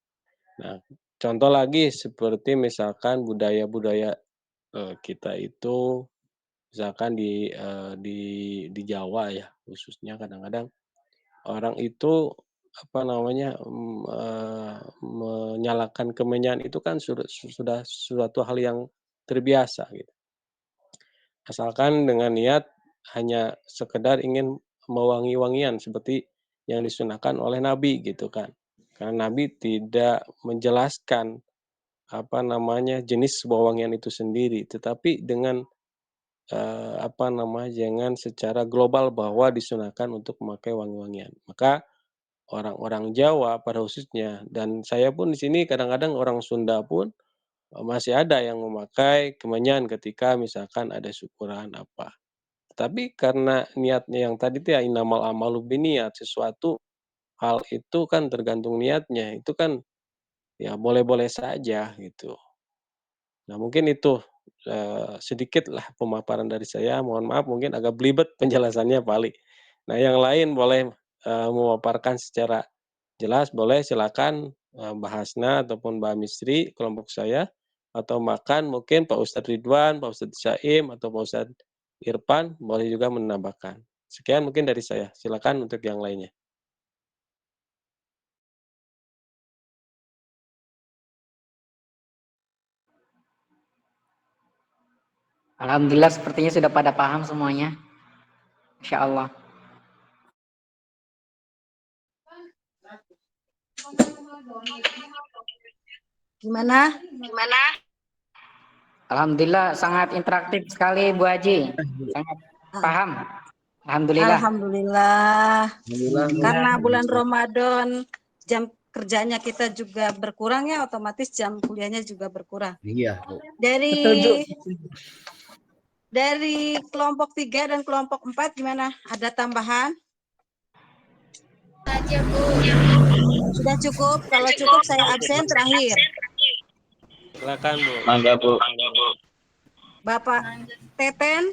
Nah, contoh lagi seperti misalkan budaya-budaya kita itu misalkan di Jawa ya khususnya kadang-kadang orang itu menyalakan kemenyan itu kan sudah suatu hal yang terbiasa gitu. Asalkan dengan niat hanya sekedar ingin mewangi-wangian seperti yang disunahkan oleh Nabi gitu kan. Karena Nabi tidak menjelaskan jenis wangian itu sendiri, tetapi dengan jangan secara global bahwa disunahkan untuk memakai wangi-wangian. Maka orang-orang Jawa pada khususnya dan saya pun di sini kadang-kadang orang Sunda pun masih ada yang memakai kemenyan ketika misalkan ada syukuran apa. Tapi karena niatnya yang tadi itu ya innamal a'malu binniyat, sesuatu hal itu kan tergantung niatnya, itu kan ya boleh-boleh saja gitu. Nah mungkin itu sedikitlah pemaparan dari saya, mohon maaf mungkin agak belibet penjelasannya Pak Ali. Nah yang lain boleh memaparkan secara jelas boleh silakan Mbak Hasna ataupun Mbak Misri kelompok saya atau makan mungkin Pak Ustadz Ridwan, Pak Ustadz Saim atau Pak Ustadz Irfan boleh juga menambahkan. Sekian mungkin dari saya. Silakan untuk yang lainnya. Alhamdulillah sepertinya sudah pada paham semuanya. Insya Allah. Gimana? Alhamdulillah sangat interaktif sekali Bu Haji. Sangat paham. Alhamdulillah. Alhamdulillah. Alhamdulillah. Karena bulan Ramadan jam kerjanya kita juga berkurang ya, otomatis jam kuliahnya juga berkurang. Iya, Bu. Dari kelompok 3 dan kelompok 4 gimana? Ada tambahan? Aja Bu. Sudah cukup? Kalau cukup saya absen terakhir. Silakan Bu. Mangga Bu. Bapak Teten?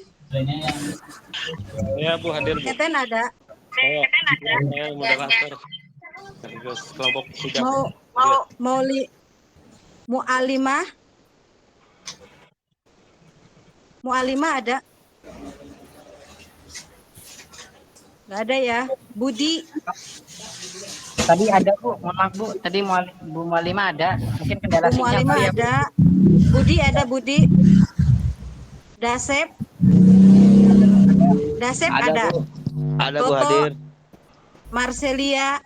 Ya Bu hadir Bu. Teten ada? Saya moderator. Sekaligus kelompok 3. Mu'alimah ada? Nggak ada ya. Budi? Tadi ada Bu, mohon maaf Bu. Tadi Bu Mualimah ada. Mungkin kendala Bu sinyal Mu'alimah kali ya, Bu. ada. Budi ada Budi? Dasep? Dasep ada? Bu. Ada Bu Toto? hadir. Marcelia?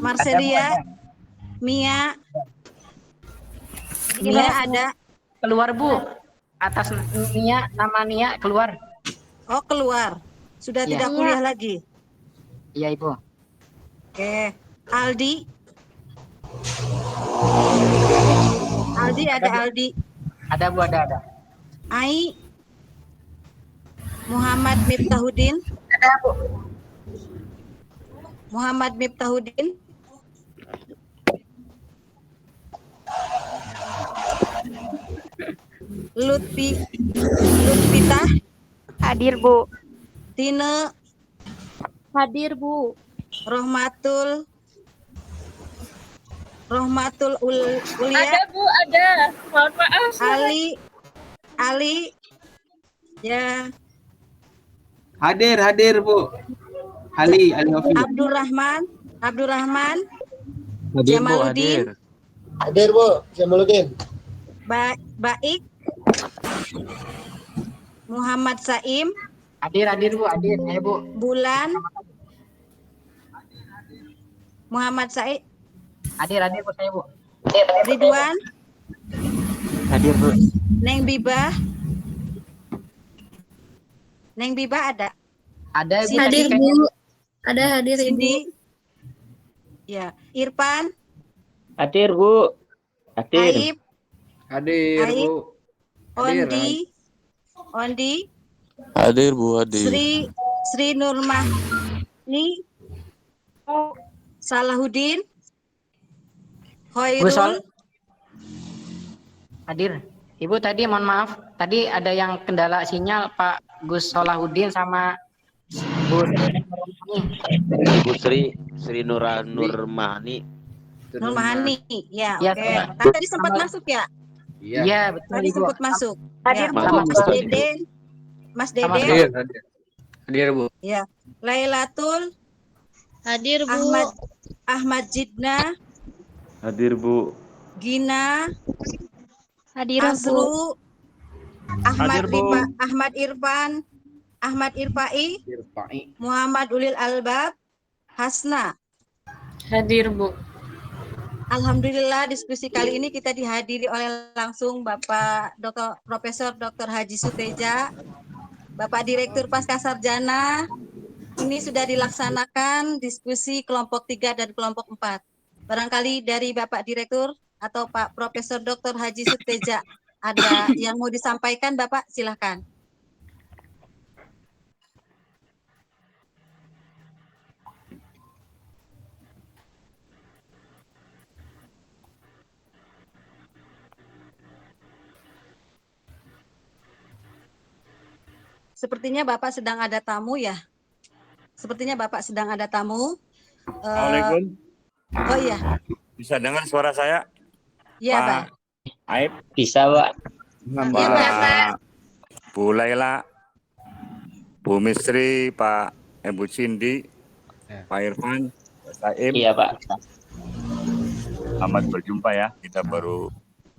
Ada. Mia? Mia Mia ada? keluar Bu. Atas Nia, nama Nia keluar. Oh keluar. Sudah Iya. tidak kuliah lagi? Iya Ibu. Oke. Aldi? Ada Aldi? Ada Bu, ada. Ai? Muhammad Miftahudin? Ada Bu. Muhammad Miftahudin? Lutfita? Hadir Bu. Tine? Hadir Bu. Rohmatul Ulia? Ada Bu, ada. Mohon maaf. Ali? Ya. Hadir Bu. Ali Wafi. Abdurrahman? Hadir Bu, Jamaluddin? Hadir Bu, Jamaluddin. Baik? Muhammad Saim? Hadir Bu, hadir. Ayo Bu. Bulan? Muhammad Said? Hadir Bu, saya Bu. Ridwan? Hadir Bu. Neng Biba ada? Ada Bu. Hadir tadi Bu. Ada hadir Ibu. Cindy? Ya. Irfan? Hadir Bu. Hadir. Aib? Hadir Aib? Bu. Ondi? Hadir Bu, hadir. Sri Nurmah Ini Salahuddin, Gus Khairul, hadir. Ibu tadi mohon maaf, tadi ada yang kendala sinyal Pak Gus Solahuddin sama Bu Bu Sri Nurmahani. Nur Mahani. Ya, Ya, oke. Kan tadi sempat masuk ya? Iya, betul Tadi Ibu. sempat masuk. Hadir, Ya. Bu. Mas Deden, Mas Sama-sama. Deden, Hadir, Bu. ya. Lailatul, Hadir, Bu. Ahmad Jidna, Hadir, Bu. Gina, Hadir, Bu. Azru, Hadir, Bu. Ahmad Irfan, Ahmad Irfai, Muhammad Ulil Albab, Hasna. Hadir, Bu. Alhamdulillah diskusi kali ini kita dihadiri oleh langsung Bapak Dr. Profesor Dr. Haji Suteja, Bapak Direktur Pascasarjana. Ini sudah dilaksanakan diskusi kelompok 3 dan kelompok 4. Barangkali dari Bapak Direktur atau Pak Profesor Dr. Haji Suteja ada yang mau disampaikan, Bapak, silakan. Sepertinya Bapak sedang ada tamu ya. Sepertinya Bapak sedang ada tamu. Assalamualaikum. Oh iya. Bisa dengar suara saya? Iya, Pak. Aib. Bisa, Pak. Iya, Pak. Bu Laila, Bu Misri, Pak Ibu Cindy, Pak Irfan, Pak Saim. Iya, Pak. Selamat berjumpa ya. Kita baru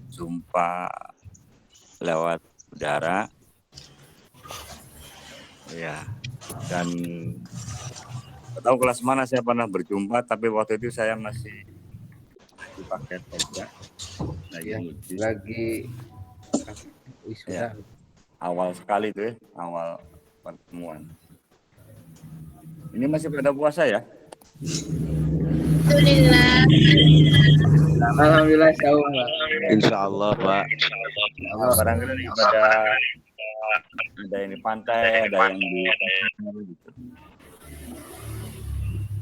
jumpa lewat udara. Ya. Dan tahu kelas mana saya pernah berjumpa, tapi waktu itu saya masih di paket kerja. Lagi ya, awal sekali tuh ya, awal pertemuan. Ini masih pada puasa ya? Alhamdulillah saum, Pak. Insya Allah, Pak. Barangkali pada ada yang di pantai, ada yang di gitu.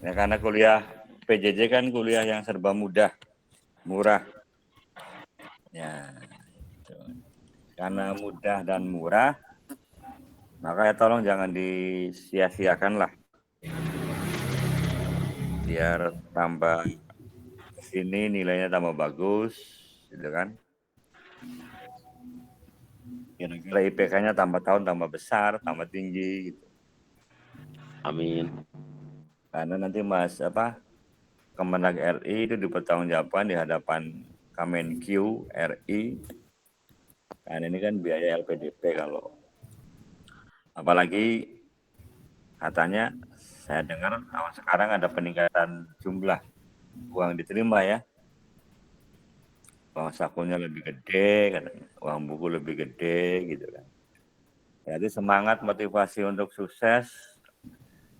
Ya karena kuliah PJJ kan kuliah yang serba mudah, murah. Ya, gitu. Karena mudah dan murah, maka ya tolong jangan disia-siakan lah. Biar tambah kesini nilainya tambah bagus, gitu kan. Kira-kira IPK-nya tambah tahun tambah besar, tambah tinggi, gitu. Amin. Karena nanti Kemenag RI itu dipertanggungjawabkan di hadapan Kemenq RI. Karena ini kan biaya LPDP kalau. Apalagi katanya saya dengar tahun sekarang ada peningkatan jumlah uang diterima ya. Uang sakunya lebih gede, katanya. Uang buku lebih gede, gitu kan. Jadi semangat motivasi untuk sukses,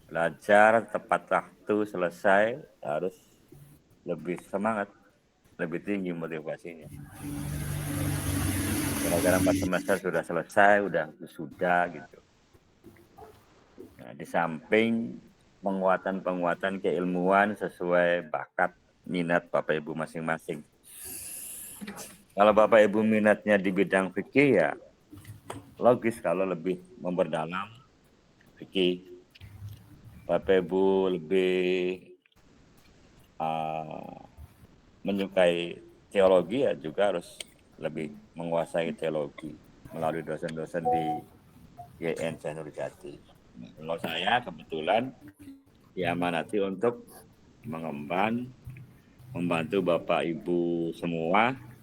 belajar tepat waktu selesai, harus lebih semangat, lebih tinggi motivasinya. Kira-kira 4 semester sudah selesai, sudah gitu. Nah, di samping penguatan keilmuan sesuai bakat minat Bapak Ibu masing-masing. Kalau Bapak Ibu minatnya di bidang fikih ya logis kalau lebih memperdalam fikih. Bapak Ibu lebih menyukai teologi ya juga harus lebih menguasai teologi melalui dosen-dosen di YN Syekh Nurjati. Kalau saya kebetulan diamanati untuk membantu Bapak Ibu semua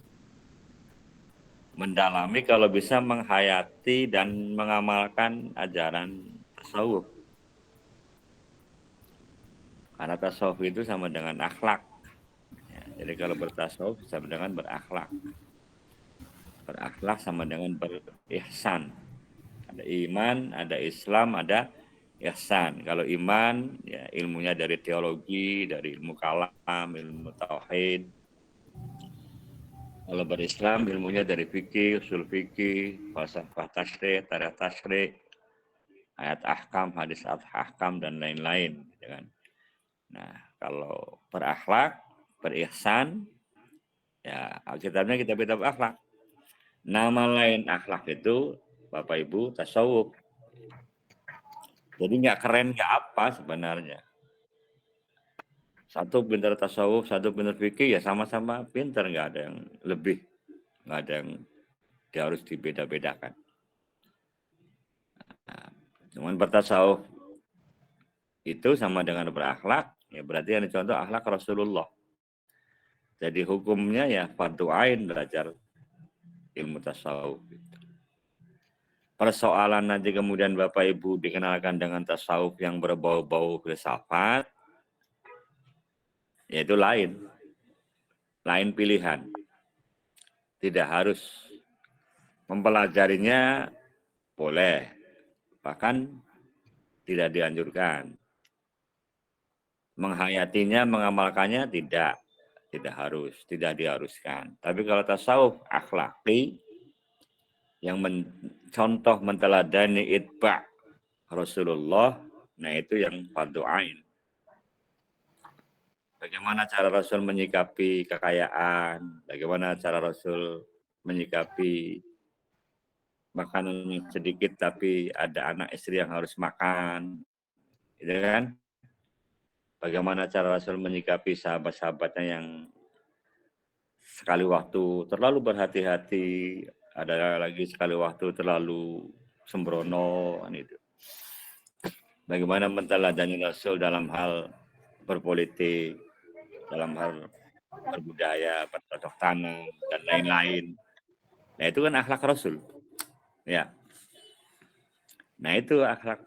mendalami kalau bisa menghayati dan mengamalkan ajaran tasawuf. Karena tasawuf itu sama dengan akhlak. Ya, jadi kalau bertasawuf sama dengan berakhlak. Berakhlak sama dengan berihsan. Ada iman, ada Islam, ada ihsan. Kalau iman, ya ilmunya dari teologi, dari ilmu kalam, ilmu tauhid. Kalau berislam, ilmunya dari fikih, usul fikih, falsafah tasyrih, tarikh tasyrih, ayat ahkam, hadis ahkam dan lain-lain, gitu kan. Nah, kalau berakhlak, berihsan, ya Alkitabnya kitab-kitab akhlak. Nama lain akhlak itu, Bapak Ibu, tasawuf. Jadi nggak keren nggak apa sebenarnya. Satu pintar tasawuf, satu pintar fikih, ya sama-sama pintar, nggak ada yang lebih, nggak ada yang dia harus dibeda-bedakan. Nah, cuman bertasawuf itu sama dengan berakhlak, ya berarti yang dicontoh akhlak Rasulullah. Jadi hukumnya ya fardu ain belajar ilmu tasawuf. Persoalan nanti kemudian Bapak Ibu dikenalkan dengan tasawuf yang berbau-bau filsafat, yaitu lain pilihan. Tidak harus mempelajarinya, boleh, bahkan tidak dianjurkan. Menghayatinya, mengamalkannya tidak harus, tidak diharuskan. Tapi kalau tasawuf akhlaki yang contoh menteladani itba Rasulullah, nah itu yang fardu ain. Bagaimana cara Rasul menyikapi kekayaan, bagaimana cara Rasul menyikapi makanan yang sedikit tapi ada anak istri yang harus makan, gitu kan? Bagaimana cara Rasul menyikapi sahabat-sahabatnya yang sekali waktu terlalu berhati-hati, ada lagi sekali waktu terlalu sembrono, itu. Bagaimana menteladani Rasul dalam hal berpolitik, dalam hal berbudaya, bercocok tanam, dan lain-lain. Nah itu kan akhlak Rasul. Ya. Nah itu akhlak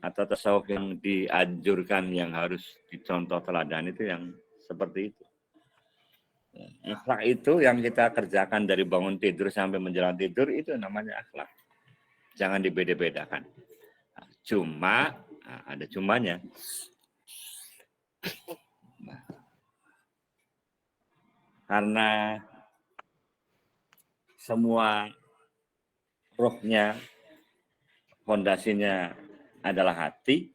atau tasawuf yang dianjurkan, yang harus dicontoh teladan itu yang seperti itu. Akhlak itu yang kita kerjakan dari bangun tidur sampai menjelang tidur, itu namanya akhlak. Jangan dibeda-bedakan. Cuma, ada cumanya. Karena semua rohnya, fondasinya adalah hati,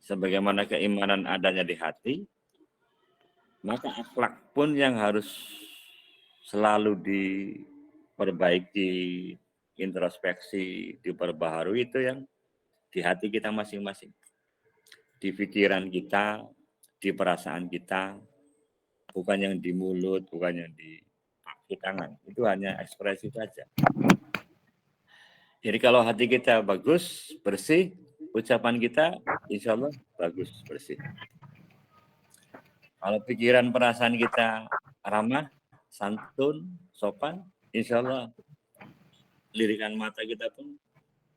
sebagaimana keimanan adanya di hati, maka akhlak pun yang harus selalu diperbaiki, introspeksi, diperbaharui, itu yang di hati kita masing-masing. Di pikiran kita, di perasaan kita, bukan yang di mulut, bukan yang di kaki tangan. Itu hanya ekspresi saja. Jadi kalau hati kita bagus, bersih, ucapan kita insya Allah bagus, bersih. Kalau pikiran perasaan kita ramah, santun, sopan, insya Allah lirikan mata kita pun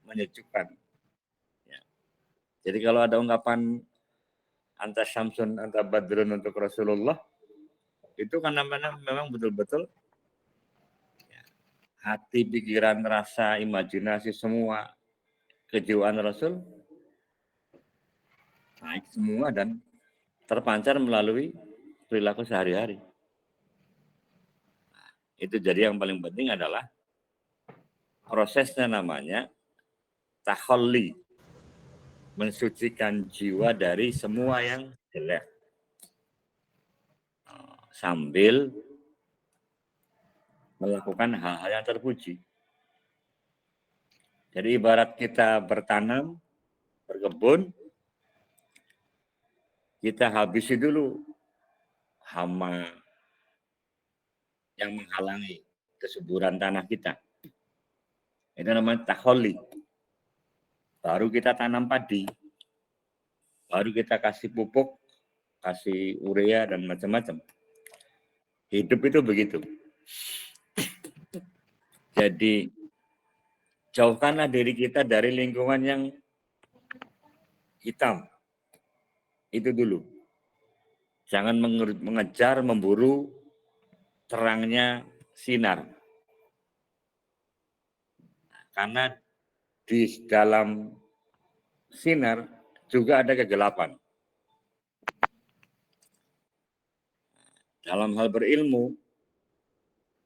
menyejukkan. Ya. Jadi kalau ada ungkapan anta syamsun, anta badrun untuk Rasulullah, itu kan namanya memang betul-betul ya, hati, pikiran, rasa, imajinasi, semua kejiwaan Rasul naik semua dan terpancar melalui perilaku sehari-hari. Nah, itu jadi yang paling penting adalah prosesnya, namanya takhalli, mensucikan jiwa dari semua yang jelek. Sambil melakukan hal-hal yang terpuji. Jadi ibarat kita bertanam, berkebun, kita habisi dulu hama yang menghalangi kesuburan tanah kita. Itu namanya takhalli. Baru kita tanam padi, baru kita kasih pupuk, kasih urea dan macam-macam. Hidup itu begitu. Jadi jauhkanlah diri kita dari lingkungan yang hitam. Itu dulu. Jangan mengejar, memburu terangnya sinar. Karena di dalam sinar juga ada kegelapan. Dalam hal berilmu,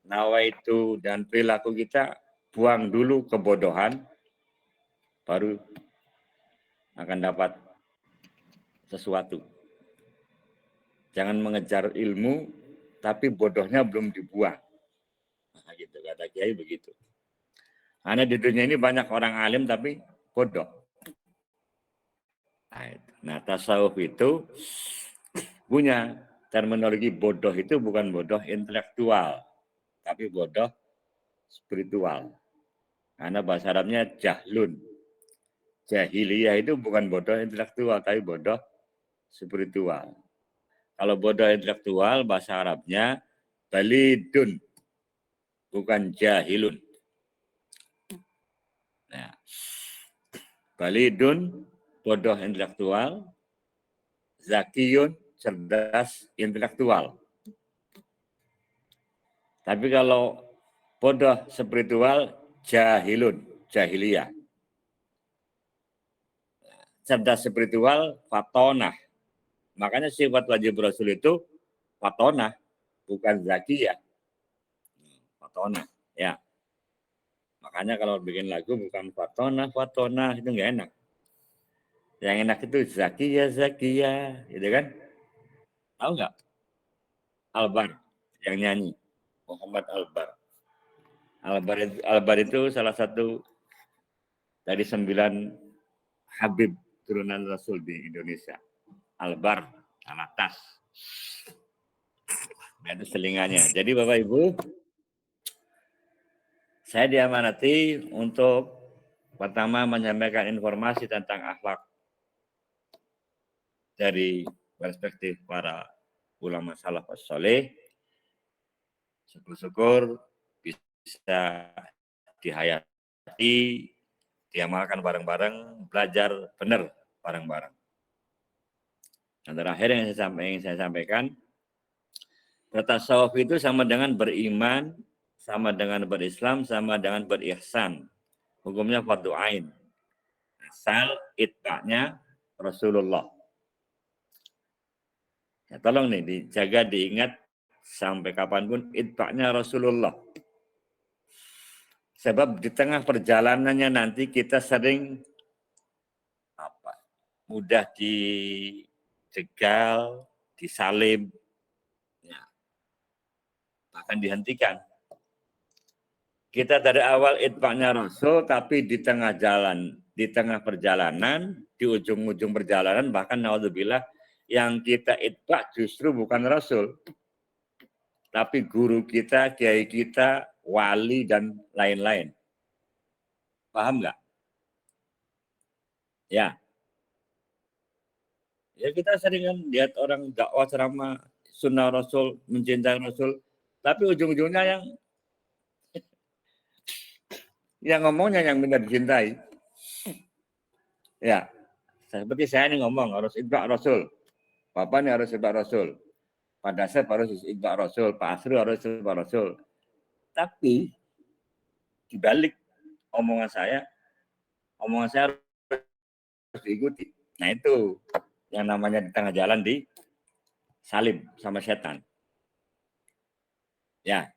nawaitu dan perilaku kita, buang dulu kebodohan, baru akan dapat sesuatu. Jangan mengejar ilmu, tapi bodohnya belum dibuang. Nah, gitu, kata Kiai begitu. Karena di dunia ini banyak orang alim tapi bodoh. Nah, tasawuf itu punya terminologi bodoh itu bukan bodoh intelektual, tapi bodoh spiritual. Karena bahasa Arabnya jahlun. Jahiliyah itu bukan bodoh intelektual, tapi bodoh spiritual. Kalau bodoh intelektual, bahasa Arabnya balidun, bukan jahilun. Nah, balidun, bodoh intelektual, zakiyun, cerdas intelektual. Tapi kalau bodoh spiritual, jahilun, jahiliyah. Cerdas spiritual, fatonah. Makanya sifat wajib Rasul itu fatonah, bukan zakiyah. Fatonah, ya. Makanya kalau bikin lagu bukan fatonah, itu nggak enak. Yang enak itu zakiyah, gitu kan? Tahu nggak? Albar yang nyanyi, Muhammad Albar. Albar itu salah satu dari 9 Habib turunan Rasul di Indonesia. Albar, Alatas. Itu selingannya. Jadi Bapak Ibu, saya diamanati untuk pertama menyampaikan informasi tentang akhlak dari perspektif para ulama salafus saleh. Syukur-syukur bisa dihayati, diamalkan bareng-bareng, belajar benar bareng-bareng. Dan terakhir yang saya sampaikan, bertasawuf itu sama dengan beriman, sama dengan berislam, sama dengan berihsan. Hukumnya fardu ain. Asal itba'nya Rasulullah. Ya, tolong nih dijaga, diingat sampai kapanpun itba'nya Rasulullah. Sebab di tengah perjalanannya nanti kita sering mudah dijegal, disalib, ya, bahkan dihentikan. Kita dari awal itba'nya Rasul, tapi di tengah jalan, di tengah perjalanan, di ujung-ujung perjalanan, bahkan naudzubillah, yang kita itba' justru bukan Rasul, tapi guru kita, kiai kita, wali, dan lain-lain. Paham nggak? Ya. Ya kita sering kan lihat orang dakwah ceramah sunnah Rasul, mencintai Rasul, tapi ujung-ujungnya yang ngomongnya yang benar dicintai. Ya, seperti saya ini ngomong harus itba' Rasul. Bapak ini harus itba' Rasul. Pak Dasep harus itba' Rasul. Pak Asri harus itba' Rasul. Tapi dibalik omongan saya harus diikuti. Nah itu yang namanya di tengah jalan di salib sama setan. Ya,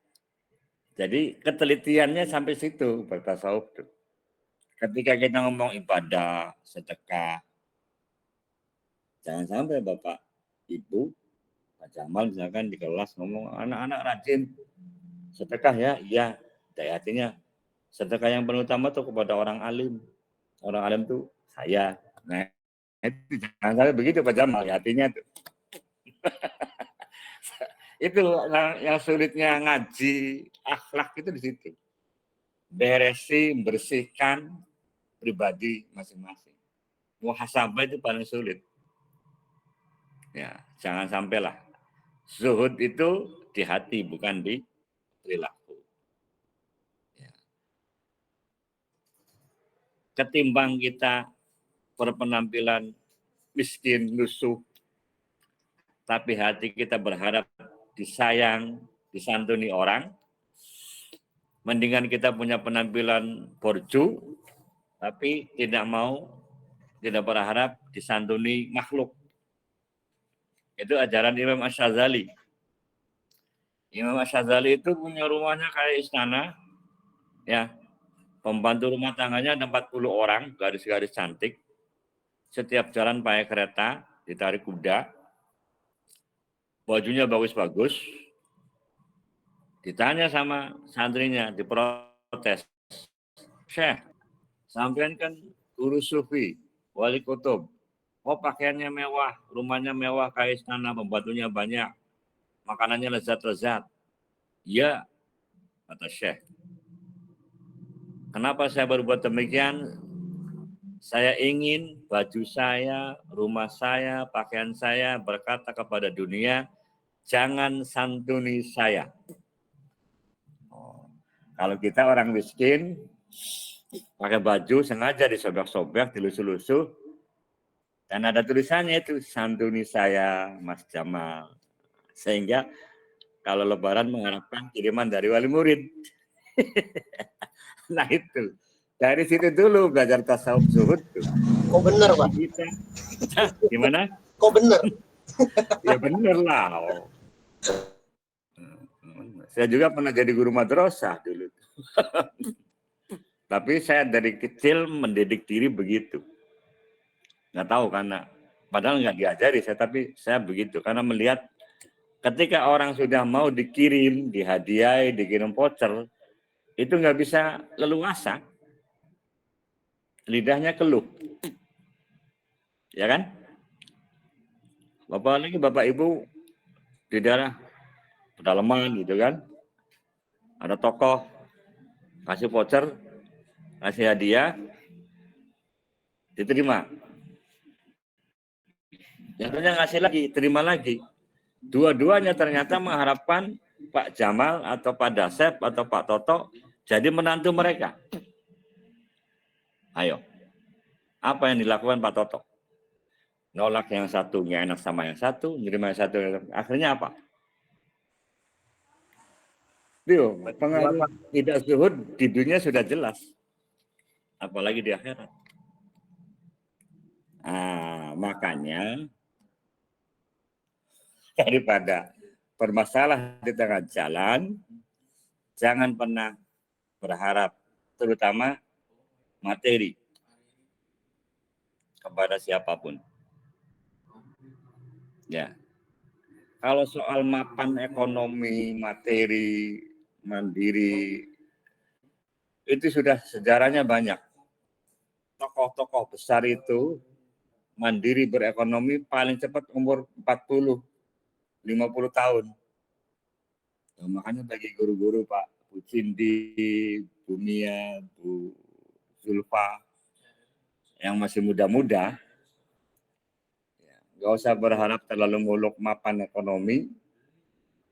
jadi ketelitiannya sampai situ bertasawuf. Ketika kita ngomong ibadah, sedekah, jangan sampai Bapak, Ibu, Pak Jamal misalkan di kelas ngomong anak-anak rajin sedekah ya, iya. Dari hatinya sedekah yang paling utama tuh kepada orang alim. Orang alim tuh saya. Nah, itu jangan sampai begitu Pak Jamal, hatinya tuh. Itu yang sulitnya ngaji akhlak itu di situ. Bersihkan pribadi masing-masing. Muhasabah itu paling sulit. Ya, jangan sampailah. Zuhud itu di hati bukan di perilaku. Ya. Ketimbang kita berpenampilan miskin, lusuh, tapi hati kita berharap disayang, disantuni orang, mendingan kita punya penampilan borju, tapi tidak berharap disantuni makhluk. Itu ajaran Imam Asy-Syadzali. Imam Asy-Syadzali itu punya rumahnya kayak istana, ya, Pembantu rumah tangganya ada 40 orang, garis-garis cantik. Setiap jalan pakai kereta, ditarik kuda. Bajunya bagus-bagus. Ditanya sama santrinya, diprotes. Syekh, sampean kan guru sufi, wali kutub. Oh, pakaiannya mewah, rumahnya mewah, kayak istana, pembantunya banyak, makanannya lezat-lezat. Iya, kata Syekh. Kenapa saya berbuat demikian? Saya ingin baju saya, rumah saya, pakaian saya berkata kepada dunia, jangan santuni saya. Kalau kita orang miskin, pakai baju sengaja disobek-sobek, dilusuh-lusuh, dan ada tulisannya itu, santuni saya, Mas Jamal. Sehingga kalau Lebaran mengharapkan kiriman dari wali murid. Nah itu, dari situ dulu belajar tasawuf zuhud tuh. Kok bener, Pak? Kita. Gimana? Kok bener? Ya bener lah. Saya juga pernah jadi guru madrasah dulu. Tapi saya dari kecil mendidik diri begitu. Nggak tahu karena, padahal nggak diajari saya, tapi saya begitu. Karena melihat ketika orang sudah mau dikirim, dihadiahi, dikirim voucher, itu nggak bisa leluasa. Lidahnya keluh. Ya kan? Bapak Ibu di daerah pedalaman gitu kan. Ada tokoh kasih voucher, kasih hadiah, diterima. Jatuhnya ngasih lagi, terima lagi. Dua-duanya ternyata mengharapkan Pak Jamal atau Pak Dasep atau Pak Toto jadi menantu mereka. Ayo, apa yang dilakukan Pak Toto? Nolak yang satu, nggak enak sama yang satu, menerima yang satu. Akhirnya apa? Dia pengaruh tidak zuhud di dunia sudah jelas. Apalagi di akhirat. Nah, makanya daripada bermasalah di tengah jalan, jangan pernah berharap, terutama materi, kepada siapapun. Ya, kalau soal mapan ekonomi, materi, mandiri, itu sudah sejarahnya banyak. Tokoh-tokoh besar itu mandiri berekonomi paling cepat umur 40, 50 tahun. Nah, makanya bagi guru-guru Pak Bu Cindi, Bu Mia, Bu Zulfa, yang masih muda-muda, nggak usah berharap terlalu muluk mapan ekonomi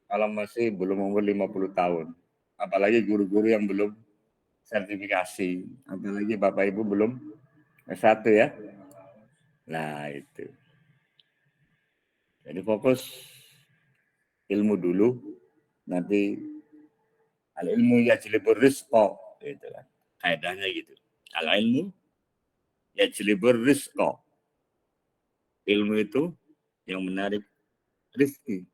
kalau masih belum umur 50 tahun. Apalagi guru-guru yang belum sertifikasi. Apalagi Bapak Ibu belum S1 ya. Nah itu. Jadi fokus ilmu dulu, nanti al ilmu yajlibur rizqa, gitu kan. Kaidahnya gitu. Al ilmu yajlibur rizqa. Ilmu itu yang menarik rezeki.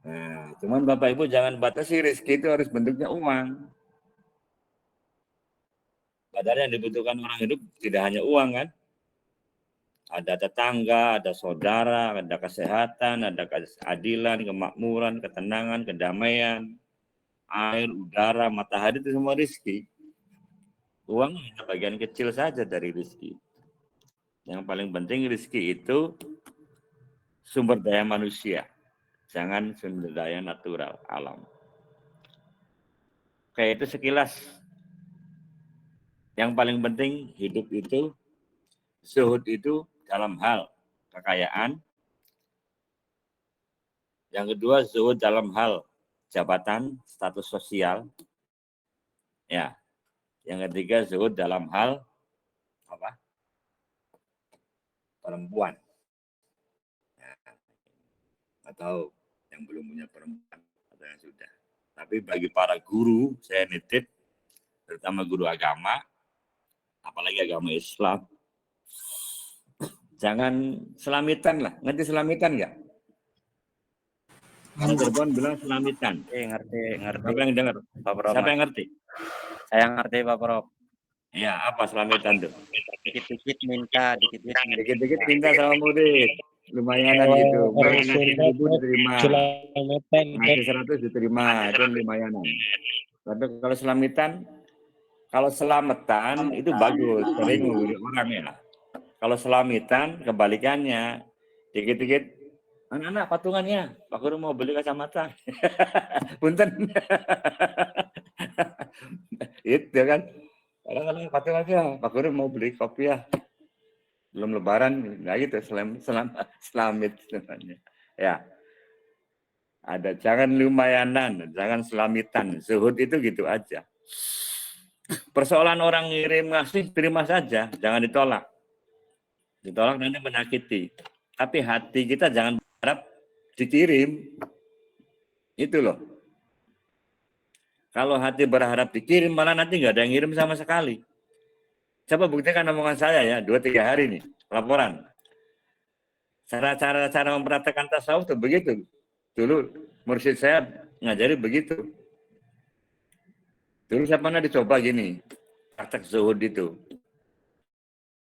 Nah, cuman Bapak Ibu jangan batasi rezeki itu harus bentuknya uang. Padahal yang dibutuhkan orang hidup tidak hanya uang kan. Ada tetangga, ada saudara, ada kesehatan, ada keadilan, kemakmuran, ketenangan, kedamaian, air, udara, matahari itu semua rezeki. Uang hanya bagian kecil saja dari rezeki. Yang paling penting rezeki itu sumber daya manusia. Jangan sumber daya natural, alam. Oke, itu sekilas. Yang paling penting hidup itu, zuhud itu dalam hal kekayaan. Yang kedua, zuhud dalam hal jabatan, status sosial. Ya. Yang ketiga, zuhud dalam hal apa? Perempuan. Atau yang belum punya perempuan atau yang sudah. Tapi bagi para guru, saya nitip, terutama guru agama, apalagi agama Islam, jangan selamitan lah. Ngerti selamitan nggak? Mas Cirebon bilang selamitan. Ngerti. Siapa yang dengar? Siapa yang ngerti? Saya ngerti Pak Prof. Ya, apa selamitan tuh? Dikit-dikit minta, dikit-dikit minta. Dikit-dikit minta sama murid. Lumayanan gitu. Mereka ngasih 1.000 diterima. Ngasih 100 diterima. Itu lumayanan. Tapi kalau selamitan, kalau selamatan itu bagus. Sering memberi orang ya. Kalau selamitan, kebalikannya. Dikit-dikit, anak-anak patungannya. Pak Guru mau beli kacamata. Punten. Itu kan. Kadang-kadang patungannya, Pak Guru mau beli kopi ya. Belum lebaran, nah gitu, selamit sebenarnya. Ya. Ada, jangan lumayanan, jangan selamitan. Zuhud itu gitu aja. Persoalan orang ngirim ngasih, terima saja, jangan ditolak. Ditolak nanti menyakiti. Tapi hati kita jangan berharap dikirim. Itu loh. Kalau hati berharap dikirim, malah nanti nggak ada yang ngirim sama sekali. Coba buktikan omongan saya ya, 2-3 hari nih, laporan. Cara mempraktekkan tasawuf itu begitu. Dulu mursyid saya ngajari begitu. Dulu saya pernah dicoba gini, praktek zuhud itu.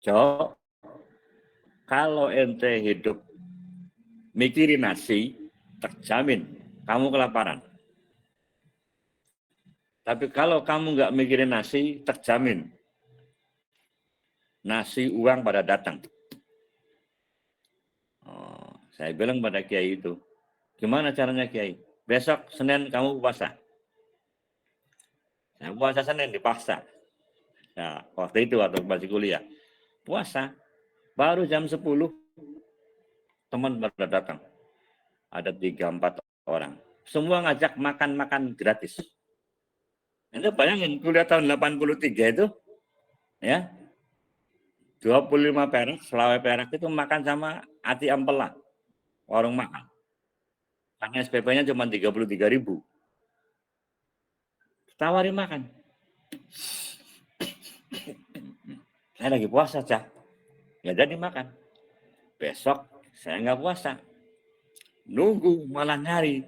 Cok, kalau ente hidup mikirin nasi, terjamin kamu kelaparan. Tapi kalau kamu nggak mikirin nasi, terjamin nasi uang pada datang. Oh, saya bilang pada kiai itu, gimana caranya kiai? Besok Senin kamu puasa. Saya puasa Senin dipaksa. Nah, waktu itu waktu masih kuliah. Puasa. Baru jam 10 teman pada datang. Ada 3-4 orang. Semua ngajak makan-makan gratis. Anda bayangin kuliah tahun 83 itu ya. 25 perak, selawai perak itu makan sama Ati Ampela. Warung makan. Karena SPP-nya cuma 33.000. Tawari makan. Saya lagi puasa, Cak. Nggak jadi makan. Besok saya nggak puasa. Nunggu malah nyari.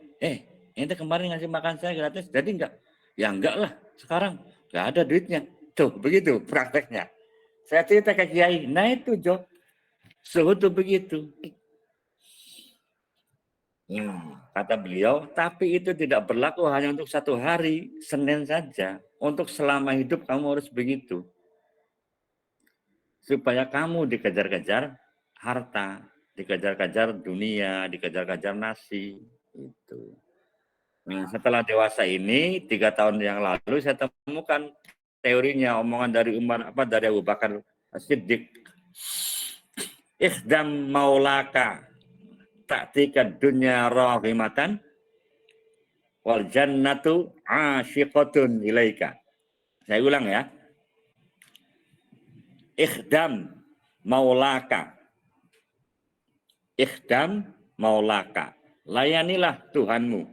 Ente kemarin ngasih makan saya gratis, jadi nggak? Ya enggak lah, sekarang nggak ada duitnya. Tuh, begitu prakteknya. Saya cerita ke Kiai, nah itu Jo. Zuhud tuh begitu. Kata beliau, tapi itu tidak berlaku hanya untuk 1 hari, Senin saja. Untuk selama hidup kamu harus begitu. Supaya kamu dikejar-kejar harta, dikejar-kejar dunia, dikejar-kejar nasi. Itu. Nah, setelah dewasa ini, 3 tahun yang lalu saya temukan teorinya, omongan dari dari Abu Bakar As-Siddiq. Ikhdam maulaka ta'tika dunya rahimatan wal jannatu asyiqatun ilaika. Saya ulang ya. Ikhdam maulaka. Ikhdam maulaka. Layanilah Tuhanmu.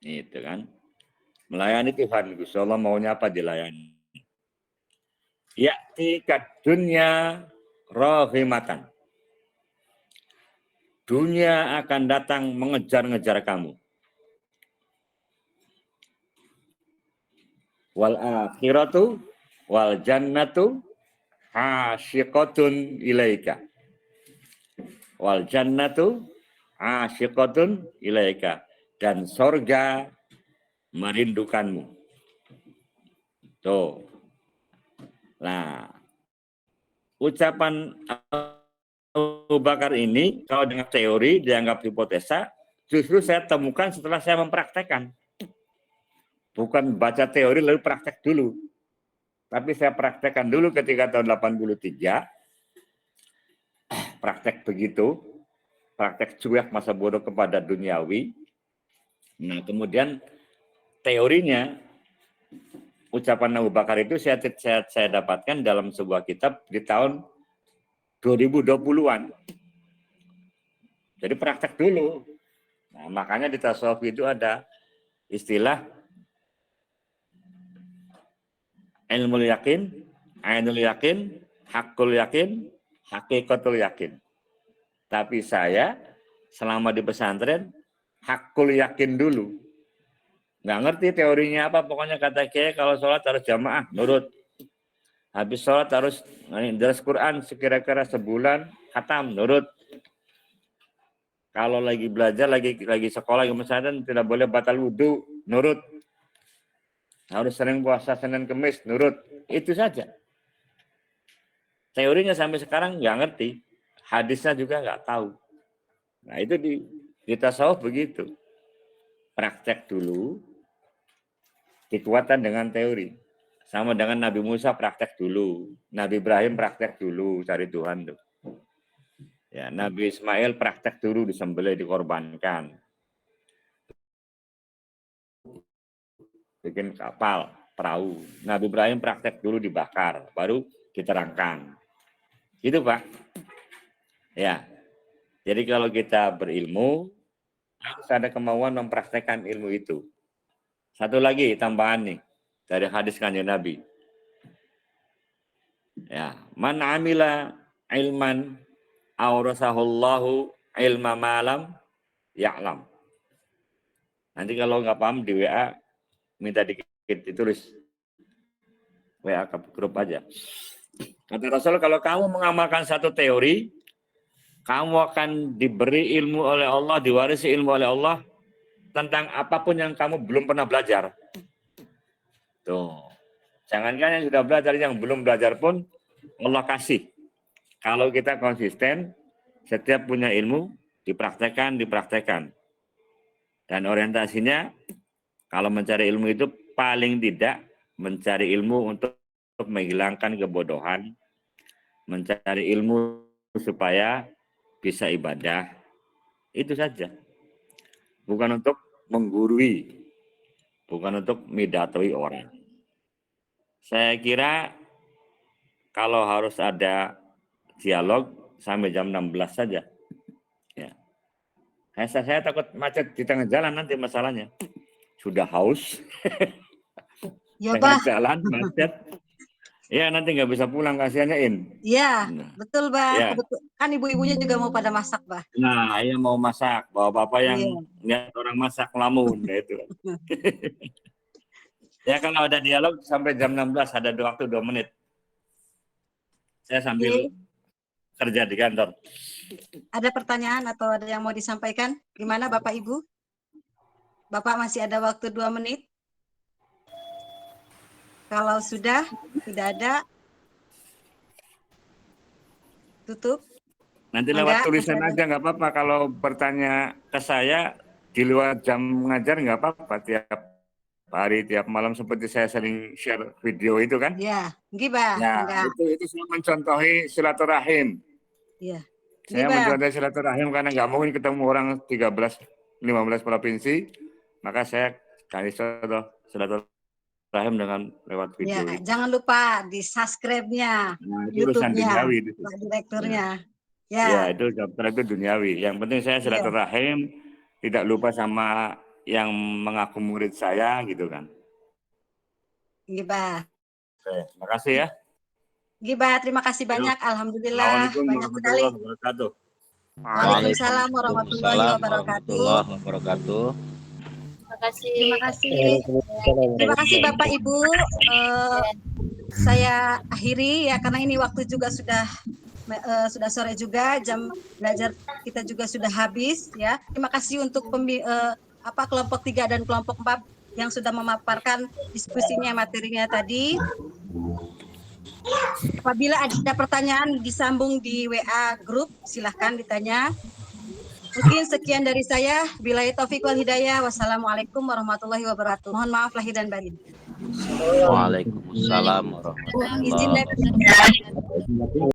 Itu kan. Melayani Tuhan. Gusti Allah maunya apa dilayani. Ya'tika dunya rahimatan. Dunia akan datang mengejar-ngejar kamu. Wal akhiratu wal jannatu hasyiqatun ilaika. Wal jannatu hasyiqatun ilaika. Dan sorga merindukanmu. Tuh. Nah, ucapan Abu Bakar ini kalau dengan teori dianggap hipotesa, justru saya temukan setelah saya mempraktekkan. Bukan baca teori lalu praktek dulu. Tapi saya praktekkan dulu ketika tahun 83. Praktek begitu. Praktek cuek masa bodoh kepada duniawi. Nah, kemudian teorinya, ucapan Abu Bakar itu saya dapatkan dalam sebuah kitab di tahun 2020-an. Jadi praktek dulu. Nah, makanya di tasawuf itu ada istilah ilmu yakin, ainul yakin, hakul yakin, hakikatul yakin. Tapi saya selama di pesantren hakul yakin dulu. Nggak ngerti teorinya apa, pokoknya kata Kiai kalau sholat harus jamaah, nurut. Habis sholat harus daras Quran sekira-kira sebulan, khatam, nurut. Kalau lagi belajar, lagi sekolah, lagi pesantren, tidak boleh batal wudhu, nurut. Harus sering puasa Senin Kemis, nurut. Itu saja. Teorinya sampai sekarang nggak ngerti. Hadisnya juga nggak tahu. Nah itu di tasawuf begitu. Praktek dulu, dikuatkan dengan teori. Sama dengan Nabi Musa praktek dulu. Nabi Ibrahim praktek dulu cari Tuhan tuh. Ya, Nabi Ismail praktek dulu disembelih, dikorbankan. Bikin kapal, perahu. Nabi Ibrahim praktek dulu dibakar, baru diterangkan. Gitu Pak. Ya. Jadi kalau kita berilmu, harus ada kemauan mempraktekkan ilmu itu. Satu lagi tambahan nih dari hadis Kanjeng Nabi. Ya, man amila ilman aurasahullahu ilma malam ya'lam. Nanti kalau nggak paham di WA minta dikit ditulis. WA ke grup aja. Kata Rasul, kalau kamu mengamalkan satu teori, kamu akan diberi ilmu oleh Allah, diwarisi ilmu oleh Allah tentang apapun yang kamu belum pernah belajar. Tuh. Jangankan yang sudah belajar, yang belum belajar pun Allah kasih. Kalau kita konsisten, setiap punya ilmu, dipraktekkan. Dan orientasinya, kalau mencari ilmu itu paling tidak mencari ilmu untuk menghilangkan kebodohan, mencari ilmu supaya bisa ibadah, itu saja. Bukan untuk menggurui, bukan untuk midatoi orang. Saya kira kalau harus ada dialog sampai jam 16 saja. Ya. Saya takut macet di tengah jalan nanti masalahnya. Sudah haus. Ya, tengah Bah. jalan macet. Ya nanti nggak bisa pulang, kasihannya In. Iya, betul, Bah. Ya. Kan ibu-ibunya juga mau pada masak, Bah. Nah, iya mau masak. Bapak-bapak yang lihat orang masak ngelamun. Ya itu. Ya kalau ada dialog sampai jam 16, ada waktu 2 menit. Saya sambil kerja di kantor. Ada pertanyaan atau ada yang mau disampaikan? Gimana Bapak Ibu? Bapak masih ada waktu 2 menit? Kalau sudah tidak ada, tutup. Nanti lewat tulisan aja nggak apa-apa. Kalau bertanya ke saya di luar jam mengajar nggak apa-apa. Tiap hari, tiap malam seperti saya sering share video itu kan? Ya, gibah. Ya, itu saya mencontohi silaturahim. Ya. Saya mencontohi silaturahim karena nggak mungkin ketemu orang 13-15 provinsi, maka saya kasih contoh silaturahim dengan lewat video. Ya, jangan lupa di subscribe-nya, YouTube-nya, Pak Direkturnya. Ya, itu daftar itu duniawi. Yang penting saya silaturahim, tidak lupa sama yang mengaku murid saya gitu kan. Gibah. Oke, terima kasih ya. Gibah, terima kasih banyak. Alhamdulillah banyak sekali. Waalaikumsalam warahmatullahi wabarakatuh. Terima kasih. Terima kasih Bapak Ibu. Saya akhiri ya karena ini waktu juga sudah sore juga, jam belajar kita juga sudah habis ya. Terima kasih untuk kelompok 3 dan kelompok 4 yang sudah memaparkan diskusinya, materinya tadi. Apabila ada pertanyaan disambung di WA grup, silahkan ditanya. Mungkin sekian dari saya. Billahi taufiq wal hidayah. Wassalamualaikum warahmatullahi wabarakatuh. Mohon maaf lahir dan batin. Waalaikumsalam warahmatullahi wabarakatuh. Izin dari